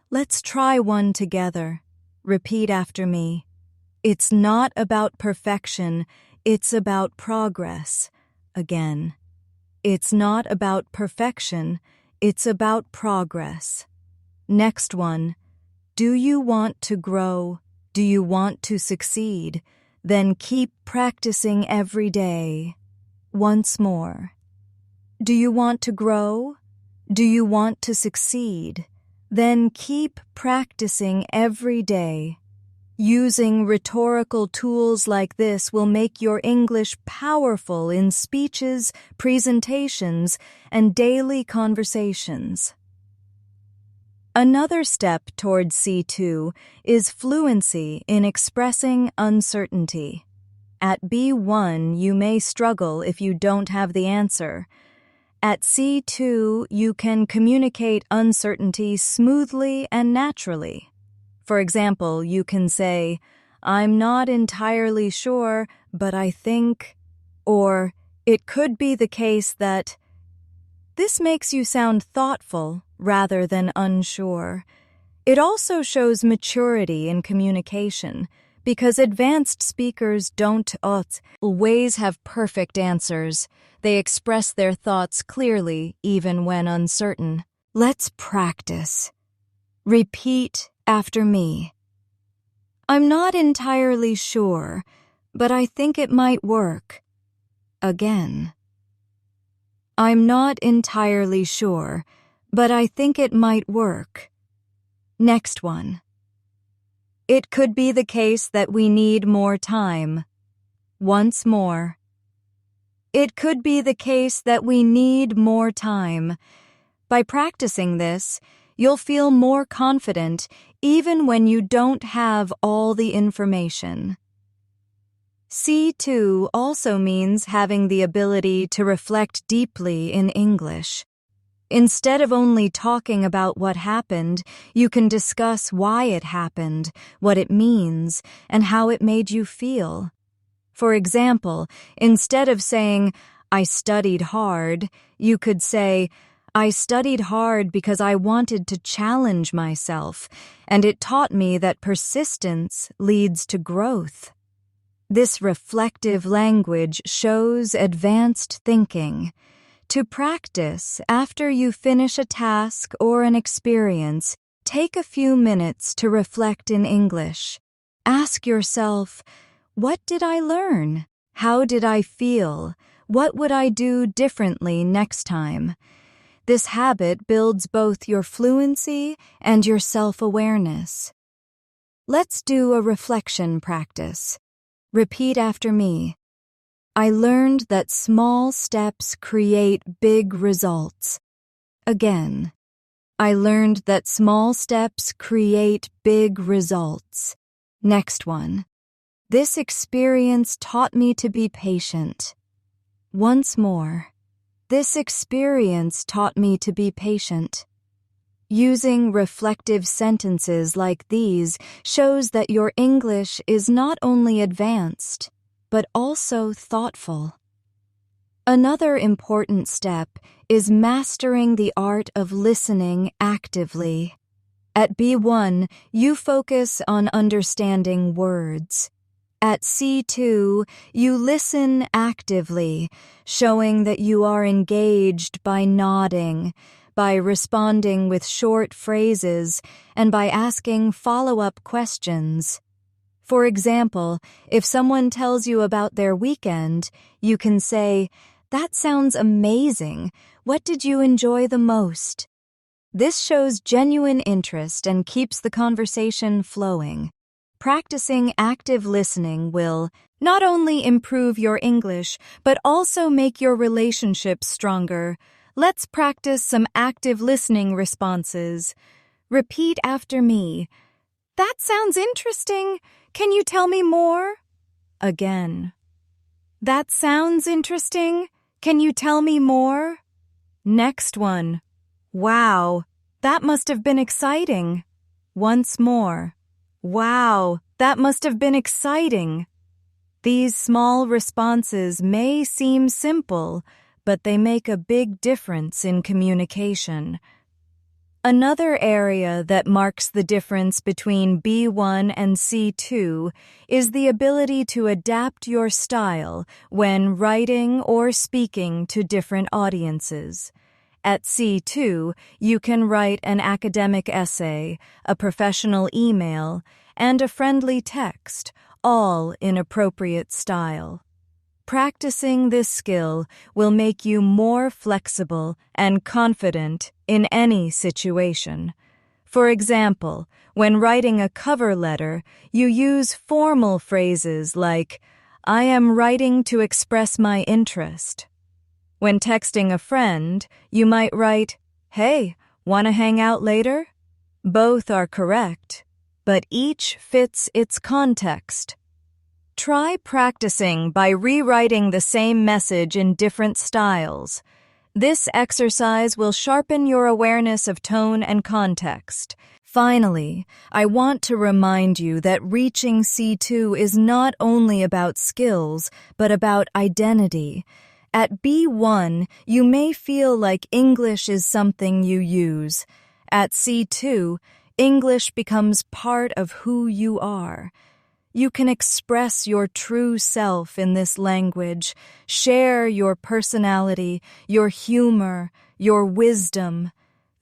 Let's try one together. Repeat after me. "It's not about perfection, it's about progress." Again. "It's not about perfection, it's about progress." Next one. "Do you want to grow? Do you want to succeed? Then keep practicing every day." Once more. "Do you want to grow? Do you want to succeed? Then keep practicing every day." Using rhetorical tools like this will make your English powerful in speeches, presentations, and daily conversations. Another step towards C2 is fluency in expressing uncertainty. At B1, you may struggle if you don't have the answer. At C2, you can communicate uncertainty smoothly and naturally. For example, you can say, "I'm not entirely sure, but I think," or "It could be the case that." This makes you sound thoughtful rather than unsure. It also shows maturity in communication, because advanced speakers don't always have perfect answers. They express their thoughts clearly, even when uncertain. Let's practice. Repeat after me. I'm not entirely sure, but I think it might work. Again. I'm not entirely sure, but I think it might work. Next one. It could be the case that we need more time. Once more. It could be the case that we need more time. By practicing this, you'll feel more confident even when you don't have all the information. C2 also means having the ability to reflect deeply in English. Instead of only talking about what happened, you can discuss why it happened, what it means, and how it made you feel. For example, instead of saying, "I studied hard," you could say, "I studied hard because I wanted to challenge myself, and it taught me that persistence leads to growth." This reflective language shows advanced thinking. To practice, after you finish a task or an experience, take a few minutes to reflect in English. Ask yourself, what did I learn? How did I feel? What would I do differently next time? This habit builds both your fluency and your self-awareness. Let's do a reflection practice. Repeat after me. I learned that small steps create big results. Again. I learned that small steps create big results. Next one. This experience taught me to be patient. Once more. This experience taught me to be patient. Using reflective sentences like these shows that your English is not only advanced, but also thoughtful. Another important step is mastering the art of listening actively. At B1, you focus on understanding words. At C2, you listen actively, showing that you are engaged by nodding, by responding with short phrases, and by asking follow-up questions. For example, if someone tells you about their weekend, you can say, "That sounds amazing. What did you enjoy the most?" This shows genuine interest and keeps the conversation flowing. Practicing active listening will not only improve your English, but also make your relationships stronger. Let's practice some active listening responses. Repeat after me. That sounds interesting. Can you tell me more? Again. That sounds interesting. Can you tell me more? Next one. Wow, that must have been exciting. Once more. Wow, that must have been exciting. These small responses may seem simple, but they make a big difference in communication. Another area that marks the difference between B1 and C2 is the ability to adapt your style when writing or speaking to different audiences. At C2, you can write an academic essay, a professional email, and a friendly text, all in appropriate style. Practicing this skill will make you more flexible and confident in any situation. For example, when writing a cover letter, you use formal phrases like, "I am writing to express my interest." When texting a friend, you might write, "Hey, wanna hang out later?" Both are correct, but each fits its context. Try practicing by rewriting the same message in different styles. This exercise will sharpen your awareness of tone and context. Finally, I want to remind you that reaching C2 is not only about skills, but about identity. At B1, you may feel like English is something you use. At C2, English becomes part of who you are. You can express your true self in this language, share your personality, your humor, your wisdom.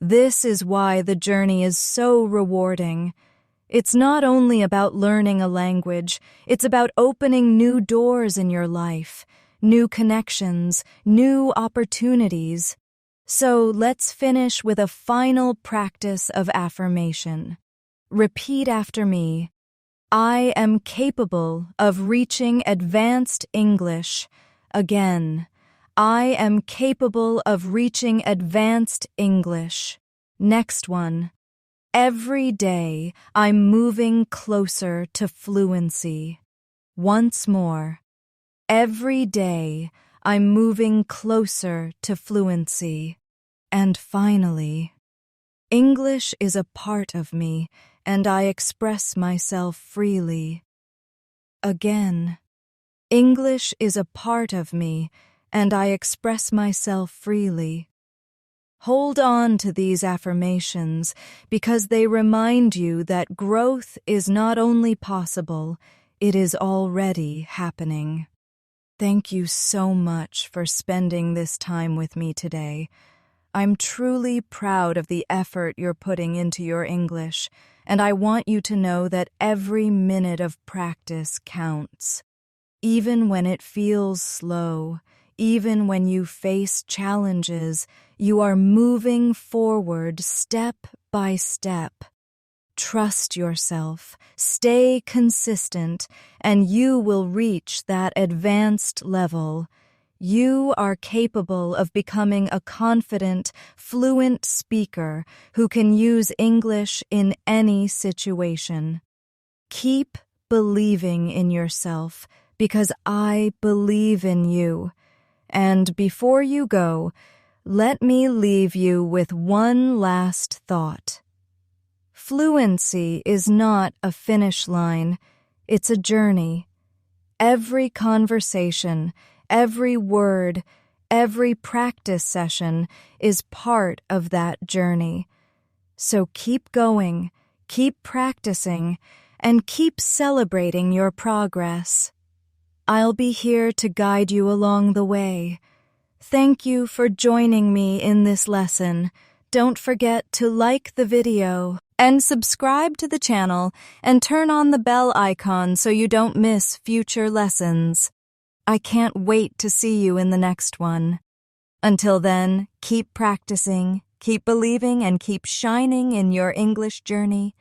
This is why the journey is so rewarding. It's not only about learning a language, it's about opening new doors in your life, new connections, new opportunities. So let's finish with a final practice of affirmation. Repeat after me. I am capable of reaching advanced English. Again, I am capable of reaching advanced English. Next one. Every day, I'm moving closer to fluency. Once more. Every day, I'm moving closer to fluency. And finally, English is a part of me, and I express myself freely. Again, English is a part of me, and I express myself freely. Hold on to these affirmations because they remind you that growth is not only possible, it is already happening. Thank you so much for spending this time with me today. I'm truly proud of the effort you're putting into your English, and I want you to know that every minute of practice counts. Even when it feels slow, even when you face challenges, you are moving forward step by step. Trust yourself, stay consistent, and you will reach that advanced level. You are capable of becoming a confident, fluent speaker who can use English in any situation. Keep believing in yourself because I believe in you. And before you go, let me leave you with one last thought. Fluency is not a finish line, it's a journey. Every conversation, every word, every practice session is part of that journey. So keep going, keep practicing, and keep celebrating your progress. I'll be here to guide you along the way. Thank you for joining me in this lesson. Don't forget to like the video and subscribe to the channel and turn on the bell icon so you don't miss future lessons. I can't wait to see you in the next one. Until then, keep practicing, keep believing, and keep shining in your English journey.